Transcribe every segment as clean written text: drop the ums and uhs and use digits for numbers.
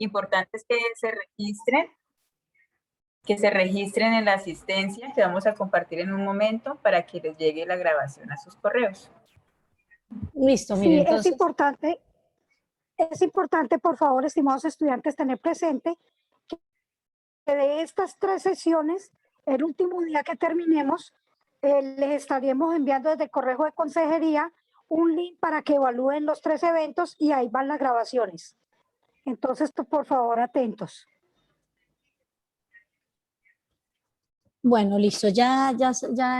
Importante es que se registren en la asistencia que vamos a compartir en un momento para que les llegue la grabación a sus correos. Listo, mire, Sí, entonces... es importante, por favor, estimados estudiantes, tener presente que de estas 3 sesiones, el último día que terminemos, les estaríamos enviando desde el correo de consejería un link para que evalúen los 3 eventos y ahí van las grabaciones. Entonces, por favor, atentos. Bueno, listo, ya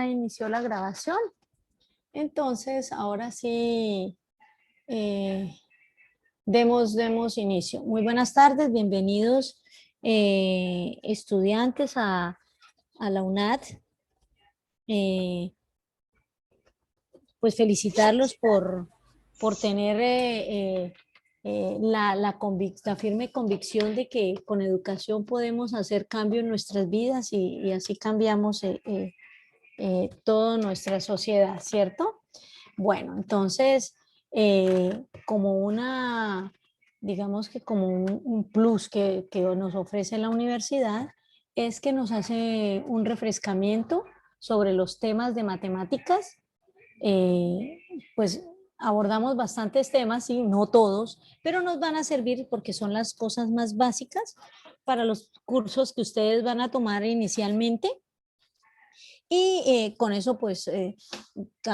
inició la grabación. Entonces, ahora sí, demos inicio. Muy buenas tardes, bienvenidos estudiantes a la UNAD. Pues felicitarlos por tener la firme convicción de que con educación podemos hacer cambio en nuestras vidas y así cambiamos toda nuestra sociedad, ¿cierto? Bueno, entonces, digamos que como un plus que nos ofrece la universidad es que nos hace un refrescamiento sobre los temas de matemáticas. Pues abordamos bastantes temas, sí, no todos, pero nos van a servir porque son las cosas más básicas para los cursos que ustedes van a tomar inicialmente. Y con eso pues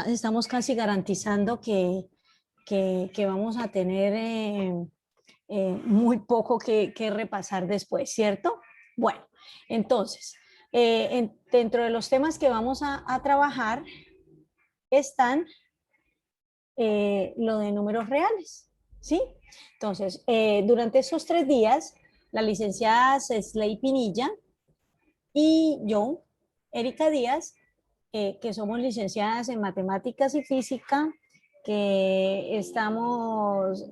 estamos casi garantizando que vamos a tener muy poco que repasar después, ¿cierto? Bueno, entonces, dentro de los temas que vamos a trabajar están lo de números reales, ¿sí? Entonces, durante esos 3 días, la licenciada Cesley Pinilla y yo, Erika Díaz, que somos licenciadas en matemáticas y física, que estamos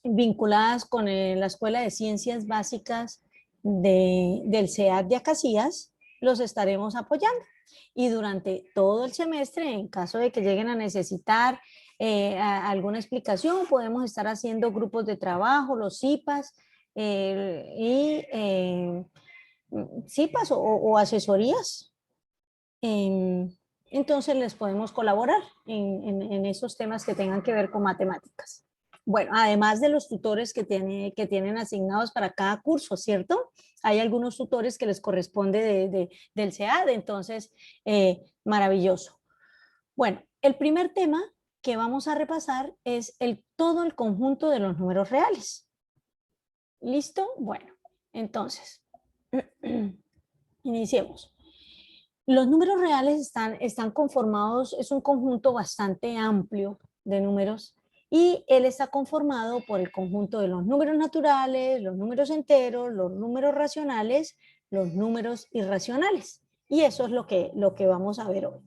vinculadas con la Escuela de Ciencias Básicas del CEAD de Acacías, los estaremos apoyando. Y durante todo el semestre, en caso de que lleguen a necesitar alguna explicación, podemos estar haciendo grupos de trabajo, los CIPAS, CIPAS o asesorías. Entonces les podemos colaborar en esos temas que tengan que ver con matemáticas. Bueno, además de los tutores que tienen asignados para cada curso, ¿cierto? Hay algunos tutores que les corresponde del CEAD, entonces, maravilloso. Bueno, el primer tema que vamos a repasar es todo el conjunto de los números reales. ¿Listo? Bueno, entonces, iniciemos. Los números reales están conformados, es un conjunto bastante amplio de números y él está conformado por el conjunto de los números naturales, los números enteros, los números racionales, los números irracionales. Y eso es lo que vamos a ver hoy.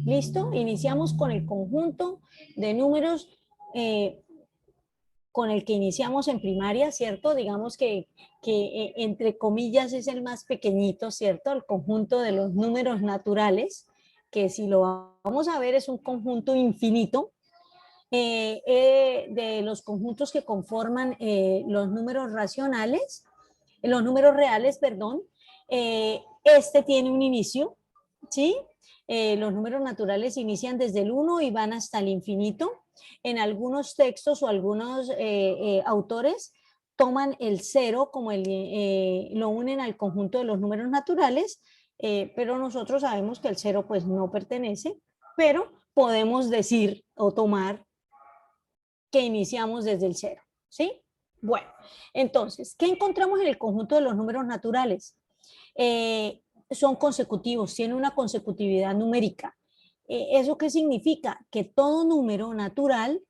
¿Listo? Iniciamos con el conjunto de números con el que iniciamos en primaria, ¿cierto? Digamos que entre comillas es el más pequeñito, ¿cierto? El conjunto de los números naturales, que si lo vamos a ver es un conjunto infinito, de los conjuntos que conforman los números racionales, los números reales, perdón, este tiene un inicio, ¿sí? Los números naturales inician desde el 1 y van hasta el infinito. En algunos textos o algunos autores toman el 0 como lo unen al conjunto de los números naturales, pero nosotros sabemos que el 0 pues no pertenece, pero podemos decir o tomar que iniciamos desde el 0, ¿sí? Bueno, entonces, ¿qué encontramos en el conjunto de los números naturales? Son consecutivos, tienen una consecutividad numérica. ¿Eso qué significa? Que todo número natural,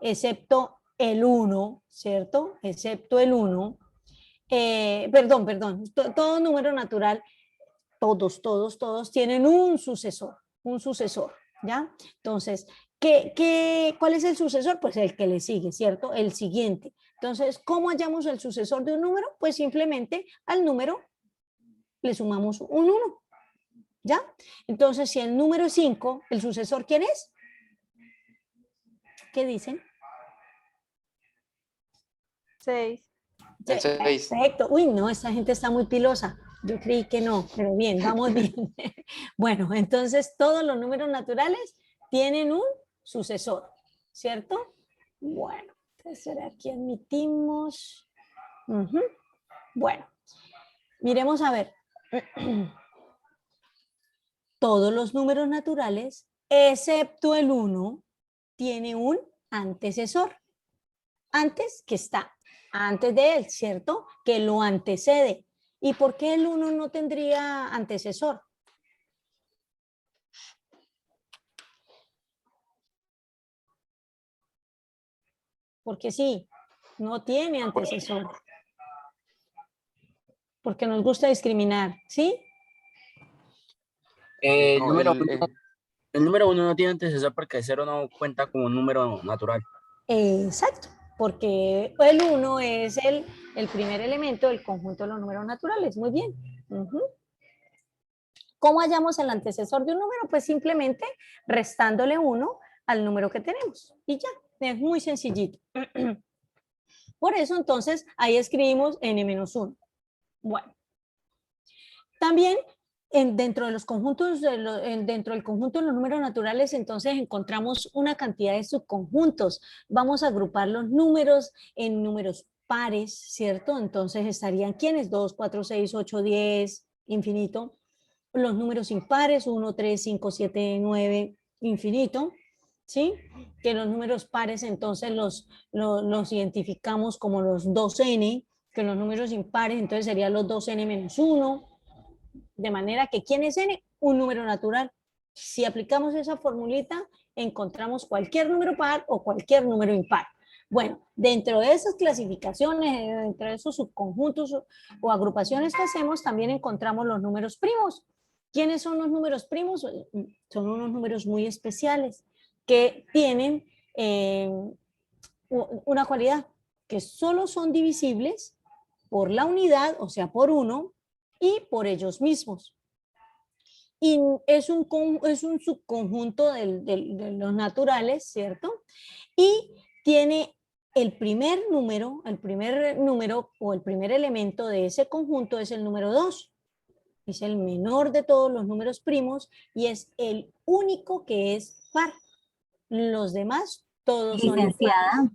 excepto el 1, ¿cierto? Excepto el 1, perdón, todo número natural, todos tienen un sucesor, ¿ya? Entonces, ¿cuál es el sucesor? Pues el que le sigue, ¿cierto? El siguiente. Entonces, ¿cómo hallamos el sucesor de un número? Pues simplemente al número le sumamos un 1, ¿ya? Entonces, si el número es 5, ¿el sucesor quién es? ¿Qué dicen? 6. El 6. Perfecto. Uy, no, esta gente está muy pilosa. Yo creí que no, pero bien, vamos bien. Bueno, entonces todos los números naturales tienen un sucesor, ¿cierto? Bueno, entonces aquí admitimos. Ujú. Bueno, miremos a ver. Todos los números naturales, excepto el 1, tiene un antecesor. Antes que está, antes de él, ¿cierto? Que lo antecede. ¿Y por qué el 1 no tendría antecesor? Porque sí, no tiene antecesor. Porque nos gusta discriminar, ¿sí? No, El número 1 no tiene antecesor porque 0 no cuenta como un número natural. Exacto, porque el 1 es el primer elemento del conjunto de los números naturales. Muy bien. Ujú. ¿Cómo hallamos el antecesor de un número? Pues simplemente restándole 1 al número que tenemos. Y ya, es muy sencillito. Por eso entonces ahí escribimos n-1. Bueno, también dentro de los conjuntos, dentro del conjunto de los números naturales, entonces encontramos una cantidad de subconjuntos. Vamos a agrupar los números en números pares, ¿cierto? Entonces estarían ¿quiénes? 2, 4, 6, 8, 10, infinito. Los números impares, 1, 3, 5, 7, 9, infinito, ¿sí? Que los números pares entonces los identificamos como los 2n, que los números impares entonces serían los 2n menos 1, de manera que ¿quién es n? Un número natural. Si aplicamos esa formulita, encontramos cualquier número par o cualquier número impar. Bueno, dentro de esas clasificaciones, dentro de esos subconjuntos o agrupaciones que hacemos, también encontramos los números primos. ¿Quiénes son los números primos? Son unos números muy especiales que tienen una cualidad, que solo son divisibles por la unidad, o sea, por 1, y por ellos mismos. Y es un subconjunto de los naturales, ¿cierto? Y tiene el primer número o el primer elemento de ese conjunto es el número 2. Es el menor de todos los números primos y es el único que es par. Los demás todos son iguales. Licenciada,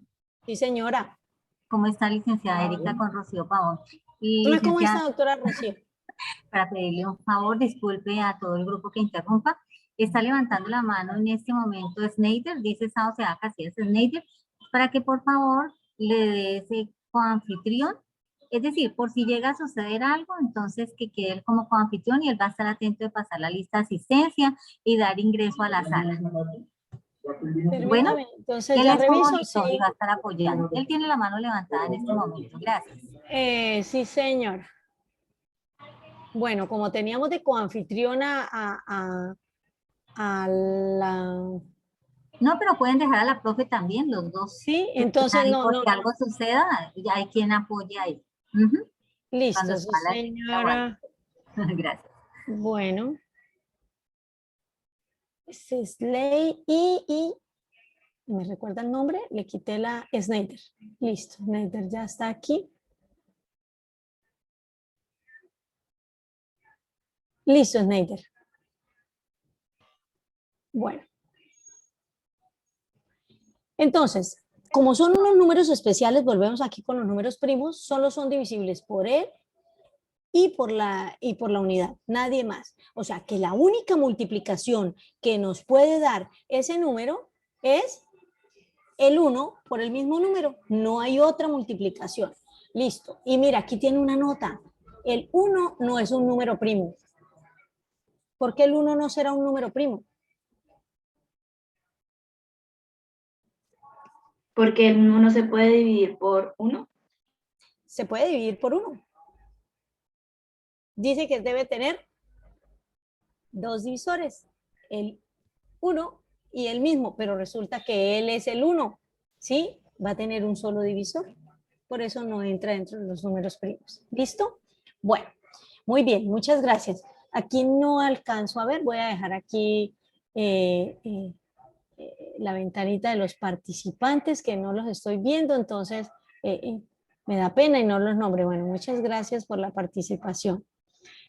Sí, señora. ¿cómo está licenciada Erika con Rocío Pavón? ¿Cómo está, Licenciada, doctora Rocío? para pedirle un favor, disculpe a todo el grupo que interrumpa. Está levantando la mano en este momento Snyder, dice Sao Sea Casillas Snyder, para que por favor le dé ese coanfitrión. Es decir, por si llega a suceder algo, entonces que quede él como coanfitrión y él va a estar atento de pasar la lista de asistencia y dar ingreso a la sala. Bueno, Entonces él ya es reviso. monitor y Sí. va a estar apoyando. Él tiene la mano levantada en este momento. Gracias. Sí, señor. Bueno, como teníamos de coanfitriona a la... No, pero pueden dejar a la profe también, los dos. Sí, entonces Ahí no, por no, si algo suceda, ya hay quien apoya ahí. Cuando listo, sí, está la señora. Gracias. Bueno. Sisley y ¿me recuerda el nombre? Le quité la Snyder. Listo, Snyder ya está aquí. Listo, Snyder. Bueno. Entonces, como son unos números especiales, volvemos aquí con los números primos, solo son divisibles por él y por la unidad, nadie más. O sea, que la única multiplicación que nos puede dar ese número es el 1 por el mismo número. No hay otra multiplicación. Listo. Y mira, aquí tiene una nota. El 1 no es un número primo. ¿Por qué el 1 no será un número primo? Porque el 1 no se puede dividir por 1. Se puede dividir por 1. Dice que debe tener dos divisores, el 1 y el mismo, pero resulta que él es el 1, ¿sí? Va a tener un solo divisor. Por eso no entra dentro de los números primos. ¿Listo? Bueno, muy bien, muchas gracias. Aquí no alcanzo a ver, voy a dejar aquí la ventanita de los participantes que no los estoy viendo, entonces Me da pena y no los nombre. Bueno, muchas gracias por la participación.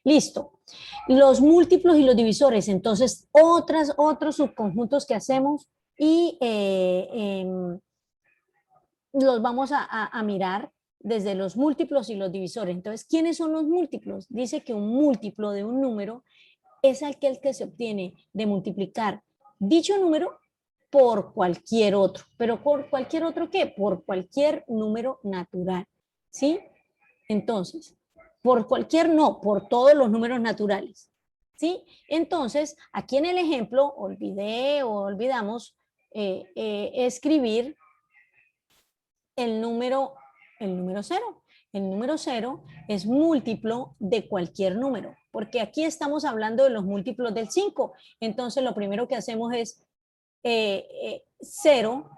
Listo. Los múltiplos y los divisores. Entonces, otros subconjuntos que hacemos y los vamos a mirar desde los múltiplos y los divisores. Entonces, ¿quiénes son los múltiplos? Dice que un múltiplo de un número es aquel que se obtiene de multiplicar dicho número por cualquier otro. ¿Pero por cualquier otro qué? Por cualquier número natural. ¿Sí? Entonces, por cualquier no, por todos los números naturales. ¿Sí? Entonces, aquí en el ejemplo, olvidamos escribir el número 0. El número 0 es múltiplo de cualquier número, porque aquí estamos hablando de los múltiplos del 5. Entonces, lo primero que hacemos es 0,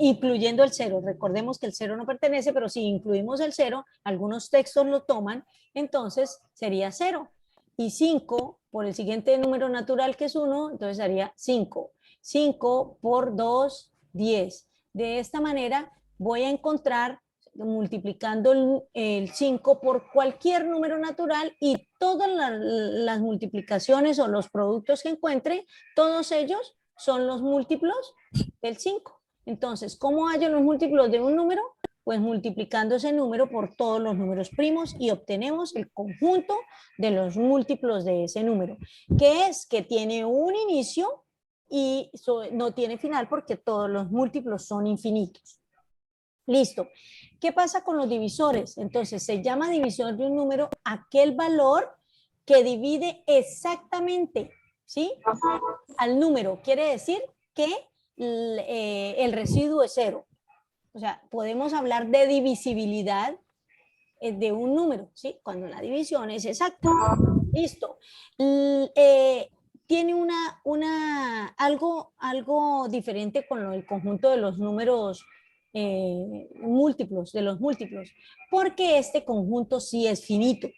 incluyendo el 0. Recordemos que el 0 no pertenece, pero si incluimos el 0, algunos textos lo toman, entonces sería 0. Y 5 por el siguiente número natural que es 1, entonces sería 5. 5 por 2, 10. De esta manera voy a encontrar, multiplicando el 5 por cualquier número natural, y todas las multiplicaciones o los productos que encuentre, todos ellos son los múltiplos del 5. Entonces, ¿cómo hallo los múltiplos de un número? Pues multiplicando ese número por todos los números primos y obtenemos el conjunto de los múltiplos de ese número, que es que tiene un inicio y no tiene final porque todos los múltiplos son infinitos. Listo. ¿Qué pasa con los divisores? Entonces, se llama divisor de un número aquel valor que divide exactamente, ¿sí?, al número. Quiere decir que el residuo es 0. O sea, podemos hablar de divisibilidad de un número, ¿sí?, cuando la división es exacta. Listo. Tiene algo diferente con el conjunto de los números múltiplos, porque este conjunto sí es finito.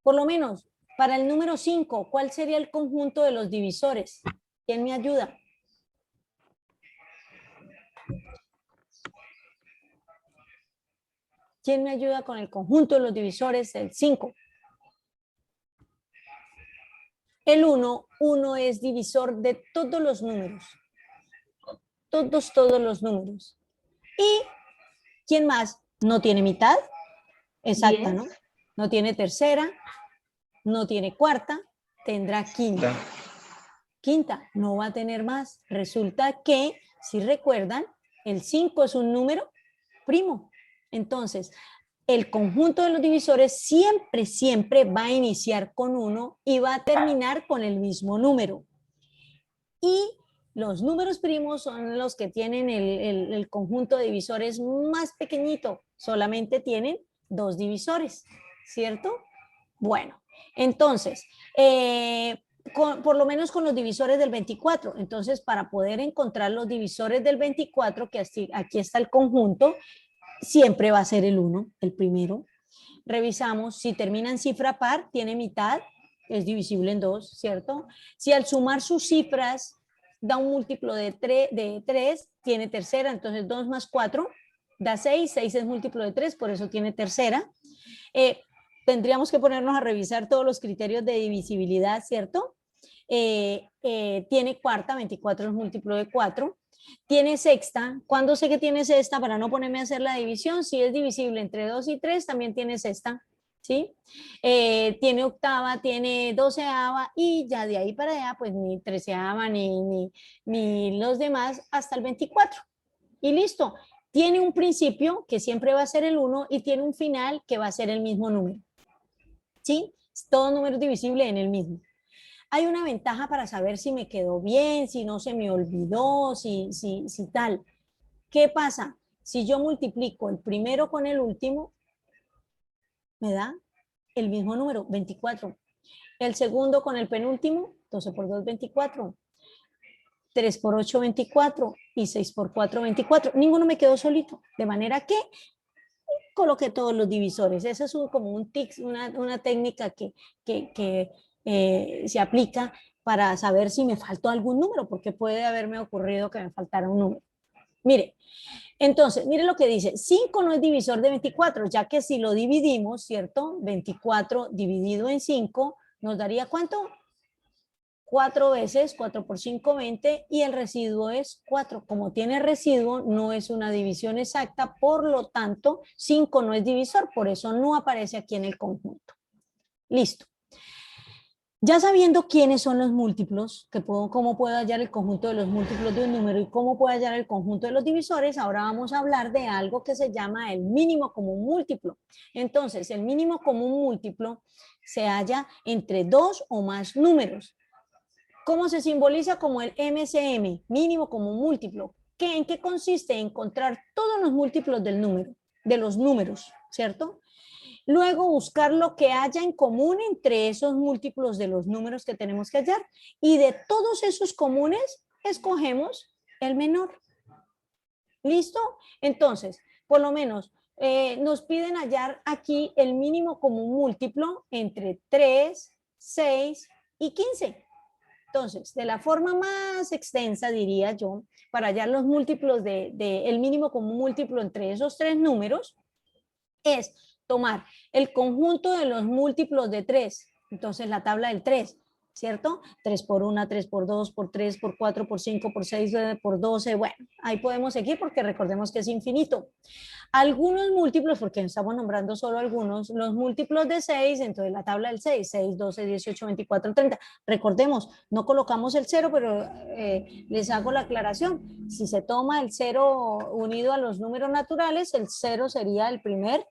Por lo menos, para el número 5, ¿cuál sería el conjunto de los divisores? ¿Quién me ayuda? ¿Quién me ayuda con el conjunto de los divisores del 5? El 1 es divisor de todos los números. Todos los números. ¿Y quién más? ¿No tiene mitad? Exacta, ¿no? No tiene tercera, no tiene cuarta, tendrá quinta. Quinta, no va a tener más. Resulta que, si recuerdan, el 5 es un número primo. Entonces, el conjunto de los divisores siempre va a iniciar con 1 y va a terminar con el mismo número. Y los números primos son los que tienen el conjunto de divisores más pequeñito. Solamente tienen 2 divisores, ¿cierto? Bueno, entonces, por lo menos con los divisores del 24. Entonces, para poder encontrar los divisores del 24, que aquí está el conjunto, siempre va a ser el 1, el primero. Revisamos, si termina en cifra par, tiene mitad, es divisible en 2, ¿cierto? Si al sumar sus cifras da un múltiplo de 3, tiene tercera, entonces 2 más 4 da 6, 6 es múltiplo de 3, por eso tiene tercera. Tendríamos que ponernos a revisar todos los criterios de divisibilidad, ¿cierto? Tiene cuarta, 24 es múltiplo de 4. Tiene sexta. ¿Cuándo sé que tiene sexta? Para no ponerme a hacer la división, si es divisible entre 2 y 3, también tiene sexta, ¿sí? Tiene octava, tiene doceava, y ya de ahí para allá, pues ni treceava, ni los demás, hasta el 24. Y listo. Tiene un principio, que siempre va a ser el 1, y tiene un final, que va a ser el mismo número, ¿sí? Todo número es divisible en el mismo. Hay una ventaja para saber si me quedó bien, si no se me olvidó, si tal. ¿Qué pasa? Si yo multiplico el primero con el último, me da el mismo número, 24. El segundo con el penúltimo, 12 por 2, 24. 3 por 8, 24. Y 6 por 4, 24. Ninguno me quedó solito. De manera que coloqué todos los divisores. Esa es como un tic, una técnica que se aplica para saber si me faltó algún número, porque puede haberme ocurrido que me faltara un número. Mire, entonces, mire lo que dice, 5 no es divisor de 24, ya que si lo dividimos, ¿cierto? 24 dividido en 5, ¿nos daría cuánto? 4 veces, 4 por 5, 20, y el residuo es 4. Como tiene residuo, no es una división exacta, por lo tanto, 5 no es divisor, por eso no aparece aquí en el conjunto. Listo. Ya sabiendo quiénes son los múltiplos, cómo puedo hallar el conjunto de los múltiplos de un número y cómo puedo hallar el conjunto de los divisores, ahora vamos a hablar de algo que se llama el mínimo común múltiplo. Entonces, el mínimo común múltiplo se halla entre dos o más números. ¿Cómo se simboliza? Como el MCM, mínimo común múltiplo. ¿En qué consiste? Encontrar todos los múltiplos del número, de los números, ¿cierto? Luego buscar lo que haya en común entre esos múltiplos de los números que tenemos que hallar. Y de todos esos comunes, escogemos el menor. ¿Listo? Entonces, por lo menos, nos piden hallar aquí el mínimo común múltiplo entre 3, 6 y 15. Entonces, de la forma más extensa, diría yo, para hallar los múltiplos el mínimo común múltiplo entre esos tres números, es tomar el conjunto de los múltiplos de 3, entonces la tabla del 3, ¿cierto? 3 por 1, 3 por 2, por 3, por 4, por 5, por 6, por 12, bueno, ahí podemos seguir porque recordemos que es infinito. Algunos múltiplos, porque estamos nombrando solo algunos, los múltiplos de 6, entonces la tabla del 6, 6, 12, 18, 24, 30. Recordemos, no colocamos el 0, pero les hago la aclaración. Si se toma el 0 unido a los números naturales, el 0 sería el primer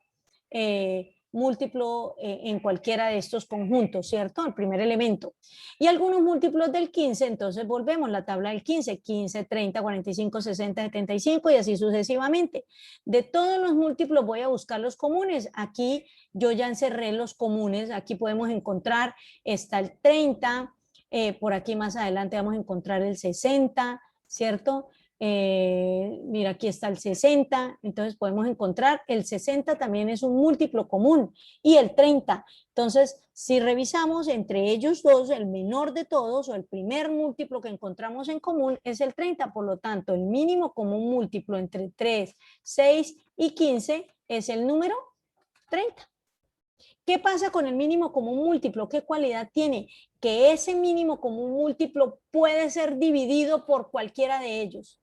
múltiplo en cualquiera de estos conjuntos, ¿cierto? El primer elemento. Y algunos múltiplos del 15, entonces volvemos la tabla del 15, 15, 30, 45, 60, 75 y así sucesivamente. De todos los múltiplos voy a buscar los comunes. Aquí yo ya encerré los comunes, aquí podemos encontrar, está el 30, por aquí más adelante vamos a encontrar el 60, ¿cierto? Mira, aquí está el 60, entonces podemos encontrar el 60 también es un múltiplo común y el 30. Entonces, si revisamos entre ellos dos, el menor de todos o el primer múltiplo que encontramos en común es el 30, por lo tanto, el mínimo común múltiplo entre 3, 6 y 15 es el número 30. ¿Qué pasa con el mínimo común múltiplo? ¿Qué cualidad tiene? Que ese mínimo común múltiplo puede ser dividido por cualquiera de ellos.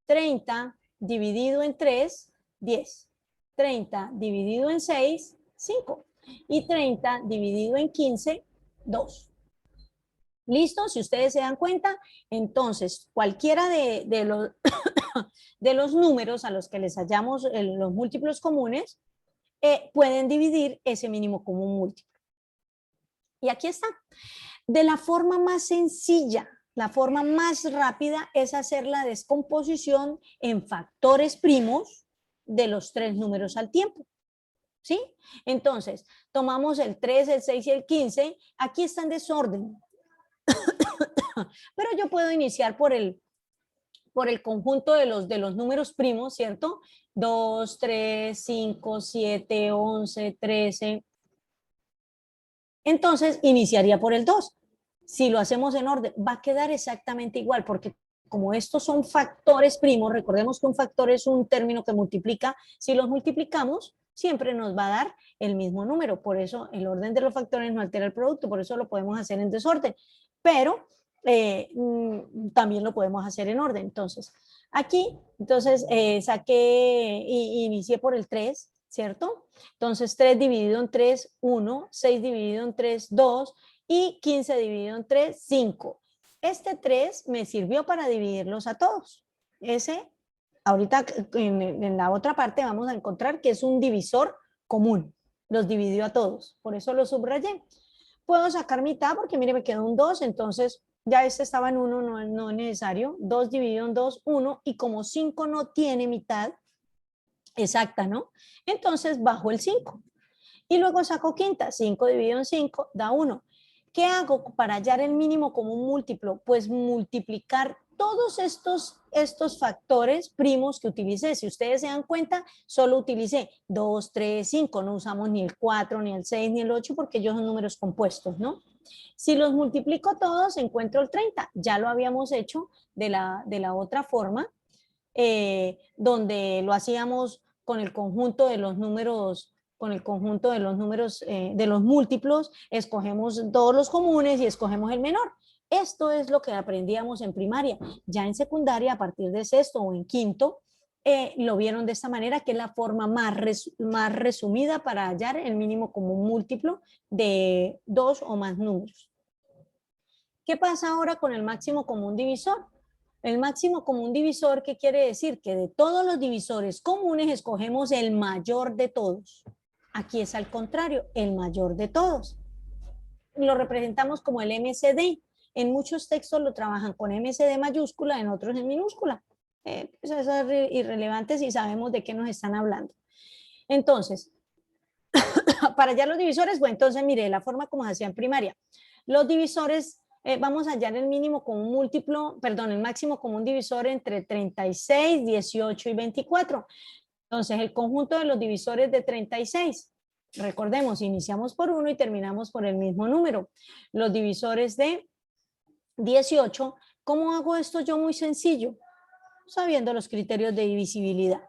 30 dividido en 3, 10. 30 dividido en 6, 5. Y 30 dividido en 15, 2. ¿Listo? Si ustedes se dan cuenta, entonces cualquiera de los, de los números a los que les hallamos los múltiplos comunes, pueden dividir ese mínimo común múltiplo. Y aquí está. De la forma más sencilla, la forma más rápida es hacer la descomposición en factores primos de los tres números al tiempo. ¿Sí? Entonces, tomamos el 3, el 6 y el 15. Aquí está en desorden. Pero yo puedo iniciar por el conjunto de los números primos, ¿cierto? 2, 3, 5, 7, 11, 13. Entonces, iniciaría por el 2. Si lo hacemos en orden, va a quedar exactamente igual, porque como estos son factores primos, recordemos que un factor es un término que multiplica, si los multiplicamos, siempre nos va a dar el mismo número, por eso el orden de los factores no altera el producto, por eso lo podemos hacer en desorden, pero también lo podemos hacer en orden. Entonces, aquí, inicié por el 3, ¿cierto? Entonces, 3 dividido en 3, 1, 6 dividido en 3, 2, y 15 dividido en 3, 5. Este 3 me sirvió para dividirlos a todos. Ese, ahorita en la otra parte vamos a encontrar que es un divisor común. Los dividió a todos, por eso lo subrayé. Puedo sacar mitad porque mire me quedó un 2, entonces ya este estaba en 1, no es necesario. 2 dividido en 2, 1, y como 5 no tiene mitad exacta, ¿no? Entonces bajo el 5. Y luego saco quinta, 5 dividido en 5 da 1. ¿Qué hago para hallar el mínimo común múltiplo? Pues multiplicar todos estos factores primos que utilicé. Si ustedes se dan cuenta, solo utilicé 2, 3, 5. No usamos ni el 4, ni el 6, ni el 8 porque ellos son números compuestos, ¿no? Si los multiplico todos, encuentro el 30. Ya lo habíamos hecho de la otra forma. donde lo hacíamos con el conjunto de los números, de los múltiplos, escogemos todos los comunes y escogemos el menor. Esto es lo que aprendíamos en primaria. Ya en secundaria, a partir de sexto o en quinto, lo vieron de esta manera, que es la forma más resumida para hallar el mínimo común múltiplo de dos o más números. ¿Qué pasa ahora con el máximo común divisor? El máximo común divisor, ¿qué quiere decir? Que de todos los divisores comunes escogemos el mayor de todos. Aquí es al contrario, el mayor de todos. Lo representamos como el MCD. En muchos textos lo trabajan con MCD mayúscula, en otros en minúscula. Pues eso es irrelevante si sabemos de qué nos están hablando. Entonces, para hallar los divisores, bueno, entonces mire, la forma como se hacía en primaria. Los divisores, vamos a hallar el mínimo común múltiplo, perdón, el máximo común divisor entre 36, 18 y 24. Entonces, el conjunto de los divisores de 36. Recordemos, iniciamos por 1 y terminamos por el mismo número. Los divisores de 18, ¿cómo hago esto yo? Muy sencillo, sabiendo los criterios de divisibilidad.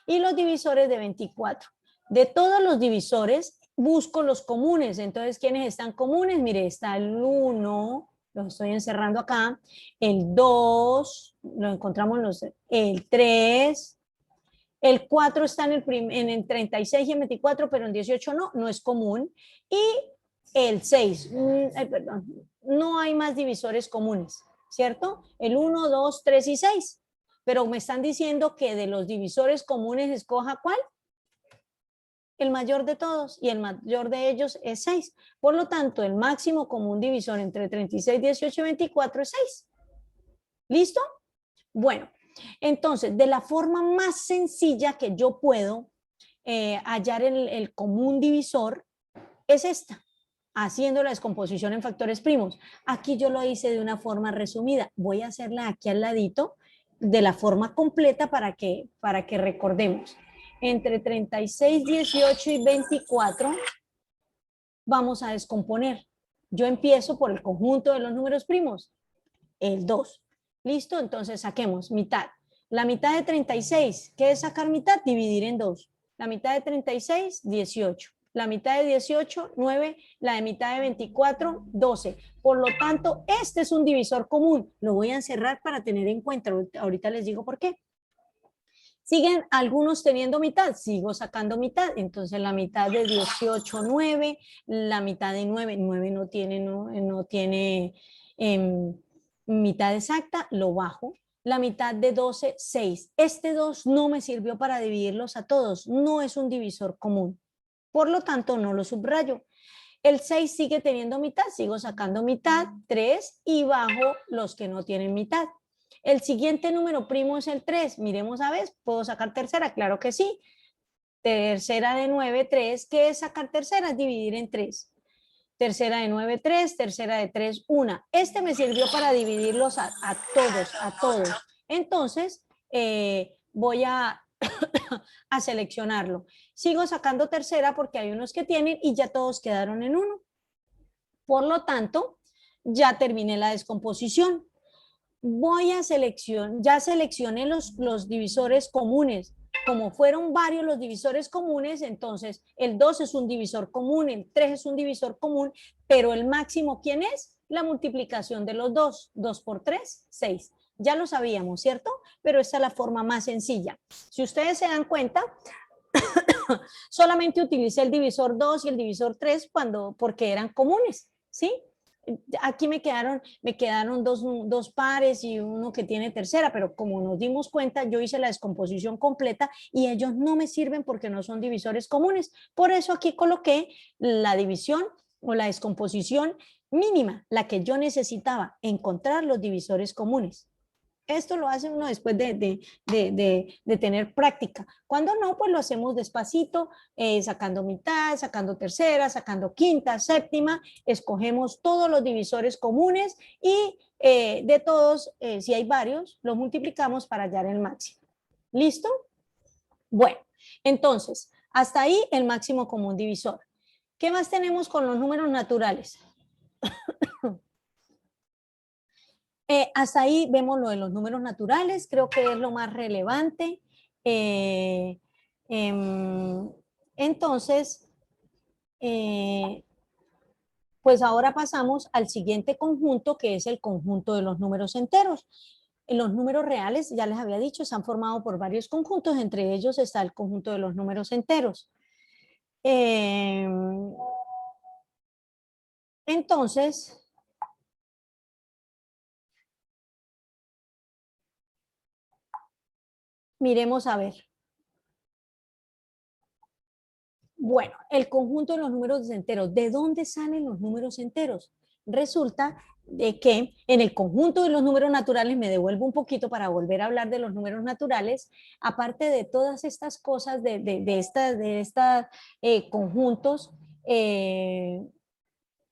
Y los divisores de 24. De todos los divisores, busco los comunes. Entonces, ¿quiénes están comunes? Mire, está el 1, los estoy encerrando acá, el 2, lo encontramos el 3, el 4 está en el 36 y en 24, pero en 18 no es común. Y el 6, perdón, no hay más divisores comunes, ¿cierto? El 1, 2, 3 y 6. Pero me están diciendo que de los divisores comunes escoja ¿cuál? El mayor de todos, y el mayor de ellos es 6. Por lo tanto, el máximo común divisor entre 36, 18 y 24 es 6. ¿Listo? Bueno, entonces, de la forma más sencilla que yo puedo hallar el común divisor es esta, haciendo la descomposición en factores primos. Aquí yo lo hice de una forma resumida. Voy a hacerla aquí al ladito de la forma completa para que recordemos. Entre 36, 18 y 24 vamos a descomponer. Yo empiezo por el conjunto de los números primos, el 2. ¿Listo? Entonces saquemos mitad. La mitad de 36, ¿qué es sacar mitad? Dividir en 2. La mitad de 36, 18. La mitad de 18, 9. La de mitad de 24, 12. Por lo tanto, este es un divisor común. Lo voy a encerrar para tener en cuenta. Ahorita les digo por qué. ¿Siguen algunos teniendo mitad? Sigo sacando mitad. Entonces, la mitad de 18, 9. La mitad de 9, 9 no tiene mitad exacta, lo bajo. La mitad de 12, 6. Este 2 no me sirvió para dividirlos a todos. No es un divisor común. Por lo tanto, no lo subrayo. El 6 sigue teniendo mitad. Sigo sacando mitad, 3, y bajo los que no tienen mitad. El siguiente número primo es el 3. Miremos a ver, ¿puedo sacar tercera? Claro que sí. Tercera de 9, 3. ¿Qué es sacar tercera? Es dividir en 3. Tercera de 9, 3. Tercera de 3, 1. Este me sirvió para dividirlos a todos. Entonces, voy a seleccionarlo. Sigo sacando tercera porque hay unos que tienen y ya todos quedaron en 1. Por lo tanto, ya terminé la descomposición. Ya seleccioné los divisores comunes. Como fueron varios los divisores comunes, entonces el 2 es un divisor común, el 3 es un divisor común, pero el máximo, ¿quién es? La multiplicación de los 2. 2 por 3, 6. Ya lo sabíamos, ¿cierto? Pero esta es la forma más sencilla. Si ustedes se dan cuenta, solamente utilicé el divisor 2 y el divisor 3 porque eran comunes, ¿sí? Aquí me quedaron dos pares y uno que tiene tercera, pero como nos dimos cuenta, yo hice la descomposición completa y ellos no me sirven porque no son divisores comunes. Por eso aquí coloqué la división o la descomposición mínima, la que yo necesitaba, encontrar los divisores comunes. Esto lo hace uno después de tener práctica. Cuando no, pues lo hacemos despacito, sacando mitad, sacando tercera, sacando quinta, séptima, escogemos todos los divisores comunes y de todos, si hay varios, los multiplicamos para hallar el máximo. ¿Listo? Bueno, entonces, hasta ahí el máximo común divisor. ¿Qué más tenemos con los números naturales? Hasta ahí vemos lo de los números naturales, creo que es lo más relevante. Entonces, pues ahora pasamos al siguiente conjunto, que es el conjunto de los números enteros. Los números reales, ya les había dicho, están formados por varios conjuntos, entre ellos está el conjunto de los números enteros. Entonces, miremos a ver. Bueno, el conjunto de los números enteros. ¿De dónde salen los números enteros? Resulta de que en el conjunto de los números naturales, me devuelvo un poquito para volver a hablar de los números naturales, aparte de todas estas cosas, de estas conjuntos,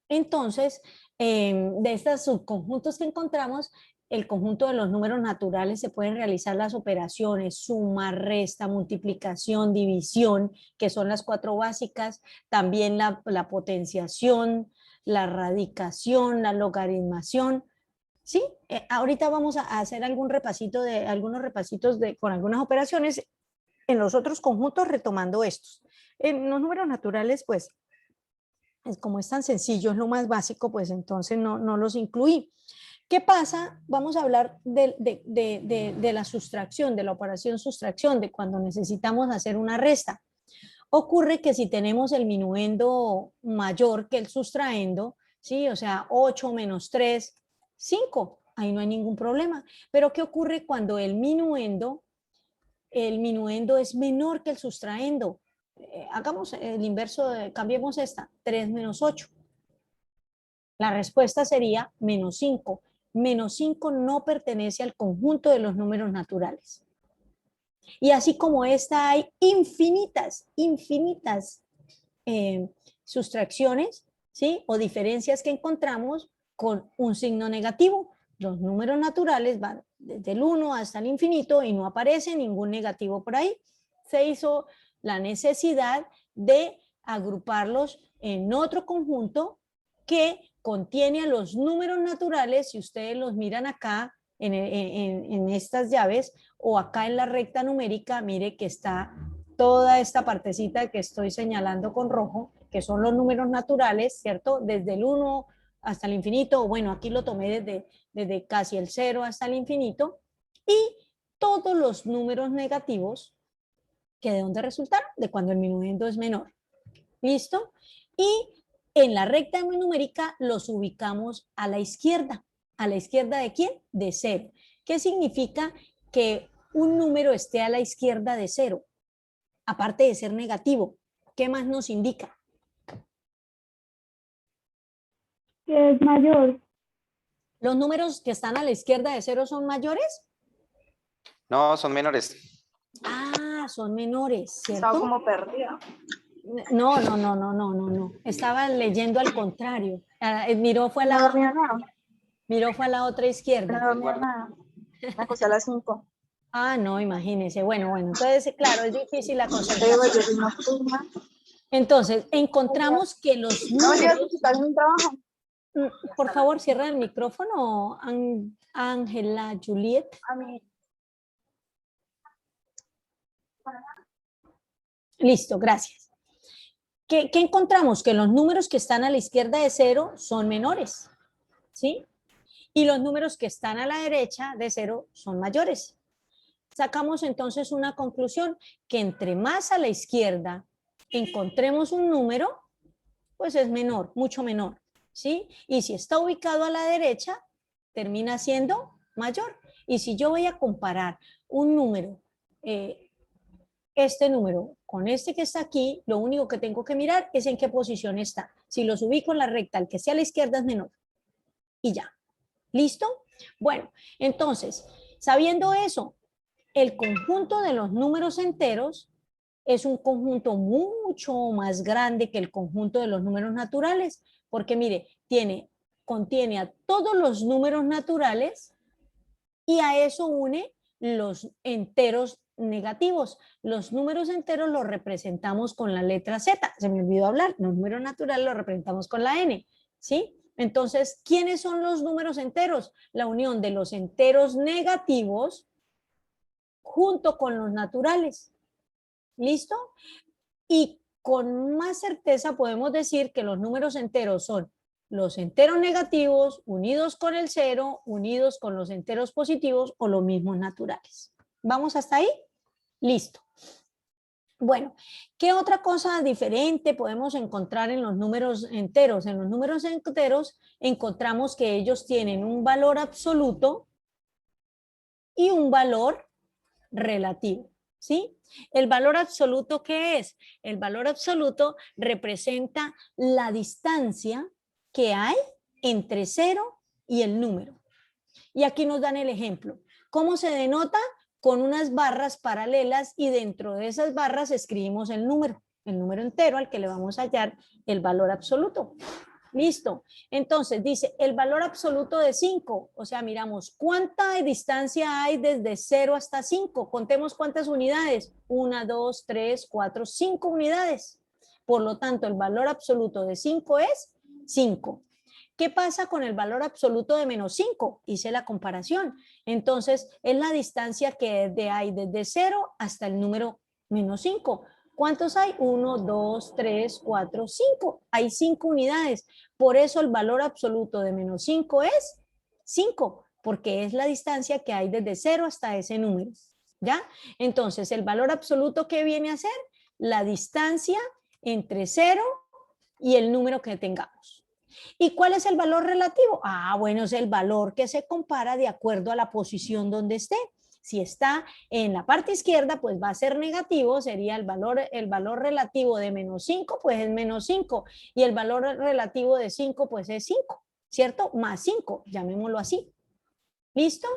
entonces, de estos subconjuntos que encontramos, el conjunto de los números naturales se pueden realizar las operaciones suma, resta, multiplicación, división, que son las 4 básicas, también la potenciación, la radicación, la logaritmación. ¿Sí? Ahorita vamos a hacer algunos repasitos con algunas operaciones en los otros conjuntos retomando estos. En los números naturales, pues, como es tan sencillo, es lo más básico, pues entonces no los incluí. ¿Qué pasa? Vamos a hablar de la sustracción, de la operación sustracción, de cuando necesitamos hacer una resta. Ocurre que si tenemos el minuendo mayor que el sustraendo, ¿sí? O sea, 8 menos 3, 5, ahí no hay ningún problema. Pero ¿qué ocurre cuando el minuendo es menor que el sustraendo? Hagamos el inverso, cambiemos esta, 3 menos 8. La respuesta sería menos 5. Menos 5 no pertenece al conjunto de los números naturales. Y así como esta hay infinitas sustracciones, ¿sí? O diferencias que encontramos con un signo negativo. Los números naturales van desde el 1 hasta el infinito y no aparece ningún negativo por ahí. Se hizo la necesidad de agruparlos en otro conjunto que contiene a los números naturales. Si ustedes los miran acá en estas llaves o acá en la recta numérica, mire que está toda esta partecita que estoy señalando con rojo, que son los números naturales, ¿cierto? Desde el 1 hasta el infinito, bueno, aquí lo tomé desde casi el 0 hasta el infinito, y todos los números negativos que de dónde resultaron, de cuando el minuendo es menor. ¿Listo? Y en la recta numérica los ubicamos a la izquierda. ¿A la izquierda de quién? De 0. ¿Qué significa que un número esté a la izquierda de 0? Aparte de ser negativo, ¿qué más nos indica? Que es mayor. ¿Los números que están a la izquierda de 0 son mayores? No, son menores. Ah, son menores, ¿cierto? Estaba como perdida. No. Estaba leyendo al contrario. Miró fue a No la dormía nada. Miró fue a la otra izquierda. No dormía nada. Me acosté a las 5. Ah, no, imagínese. Bueno, entonces, claro, es difícil la Yo concentración. soy nocturna. Entonces, encontramos que los No, yo números... estás en un trabajo. Por favor, cierra el micrófono, Ángela Juliet. A mí. Listo, gracias. ¿Qué encontramos? Que los números que están a la izquierda de 0 son menores, ¿sí? Y los números que están a la derecha de 0 son mayores. Sacamos entonces una conclusión, que entre más a la izquierda encontremos un número, pues es menor, mucho menor, ¿sí? Y si está ubicado a la derecha, termina siendo mayor. Y si yo voy a comparar un número, este número con este que está aquí, lo único que tengo que mirar es en qué posición está. Si los ubico en la recta, el que sea a la izquierda es menor. Y ya. ¿Listo? Bueno, entonces, sabiendo eso, el conjunto de los números enteros es un conjunto mucho más grande que el conjunto de los números naturales, porque mire, contiene a todos los números naturales y a eso une los enteros negativos. Los números enteros los representamos con la letra Z. Se me olvidó hablar. Los números naturales los representamos con la N, ¿sí? Entonces, ¿quiénes son los números enteros? La unión de los enteros negativos junto con los naturales. ¿Listo? Y con más certeza podemos decir que los números enteros son los enteros negativos unidos con el cero, unidos con los enteros positivos o los mismos naturales. ¿Vamos hasta ahí? Listo. Bueno, ¿qué otra cosa diferente podemos encontrar en los números enteros? En los números enteros encontramos que ellos tienen un valor absoluto y un valor relativo, ¿sí? ¿El valor absoluto qué es? El valor absoluto representa la distancia que hay entre 0 y el número. Y aquí nos dan el ejemplo. ¿Cómo se denota? Con unas barras paralelas y dentro de esas barras escribimos el número entero al que le vamos a hallar el valor absoluto. Listo. Entonces dice el valor absoluto de 5. O sea, miramos cuánta distancia hay desde 0 hasta 5. Contemos cuántas unidades. 1, 2, 3, 4, 5 unidades. Por lo tanto, el valor absoluto de 5 es 5. ¿Qué pasa con el valor absoluto de menos 5? Hice la comparación. Entonces, es la distancia que hay desde 0 hasta el número menos 5. ¿Cuántos hay? 1, 2, 3, 4, 5. Hay 5 unidades. Por eso el valor absoluto de menos 5 es 5, porque es la distancia que hay desde 0 hasta ese número. ¿Ya? Entonces, el valor absoluto, ¿qué viene a ser? La distancia entre 0 y el número que tengamos. ¿Y cuál es el valor relativo? Ah, bueno, es el valor que se compara de acuerdo a la posición donde esté. Si está en la parte izquierda, pues va a ser negativo, sería el valor relativo de menos 5, pues es menos 5. Y el valor relativo de 5, pues es 5, ¿cierto? Más 5, llamémoslo así. ¿Listo?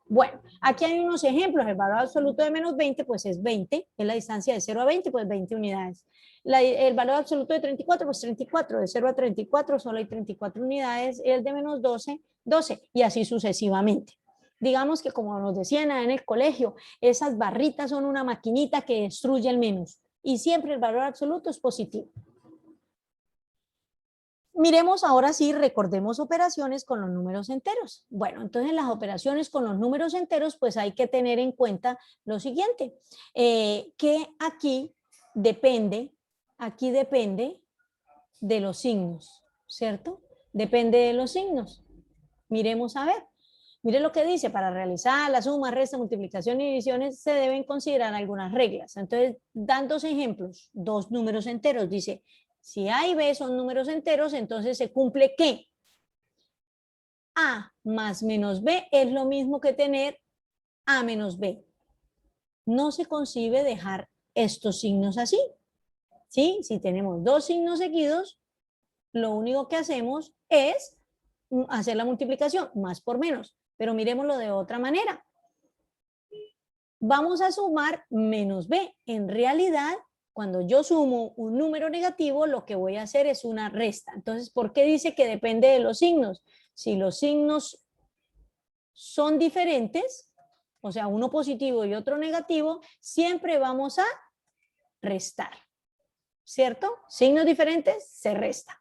Bueno, aquí hay unos ejemplos. El valor absoluto de menos 20, pues es 20. Es la distancia de 0 a 20, pues 20 unidades. El valor absoluto de 34, pues 34. De 0 a 34 solo hay 34 unidades. El de menos 12, 12. Y así sucesivamente. Digamos que como nos decían en el colegio, esas barritas son una maquinita que destruye el menos. Y siempre el valor absoluto es positivo. Miremos ahora sí, recordemos operaciones con los números enteros. Bueno, entonces las operaciones con los números enteros, pues hay que tener en cuenta lo siguiente, que aquí depende de los signos, ¿cierto? Depende de los signos. Miremos a ver. Mire lo que dice, para realizar la suma, resta, multiplicación y divisiones se deben considerar algunas reglas. Entonces, dan dos ejemplos, dos números enteros. Dice, si A y B son números enteros, entonces se cumple que A más menos B es lo mismo que tener A menos B. No se concibe dejar estos signos así. ¿Sí? Si tenemos dos signos seguidos, lo único que hacemos es hacer la multiplicación, más por menos. Pero miremoslo de otra manera. Vamos a sumar menos B. En realidad, cuando yo sumo un número negativo, lo que voy a hacer es una resta. Entonces, ¿por qué dice que depende de los signos? Si los signos son diferentes, o sea, uno positivo y otro negativo, siempre vamos a restar. ¿Cierto? Signos diferentes, se resta.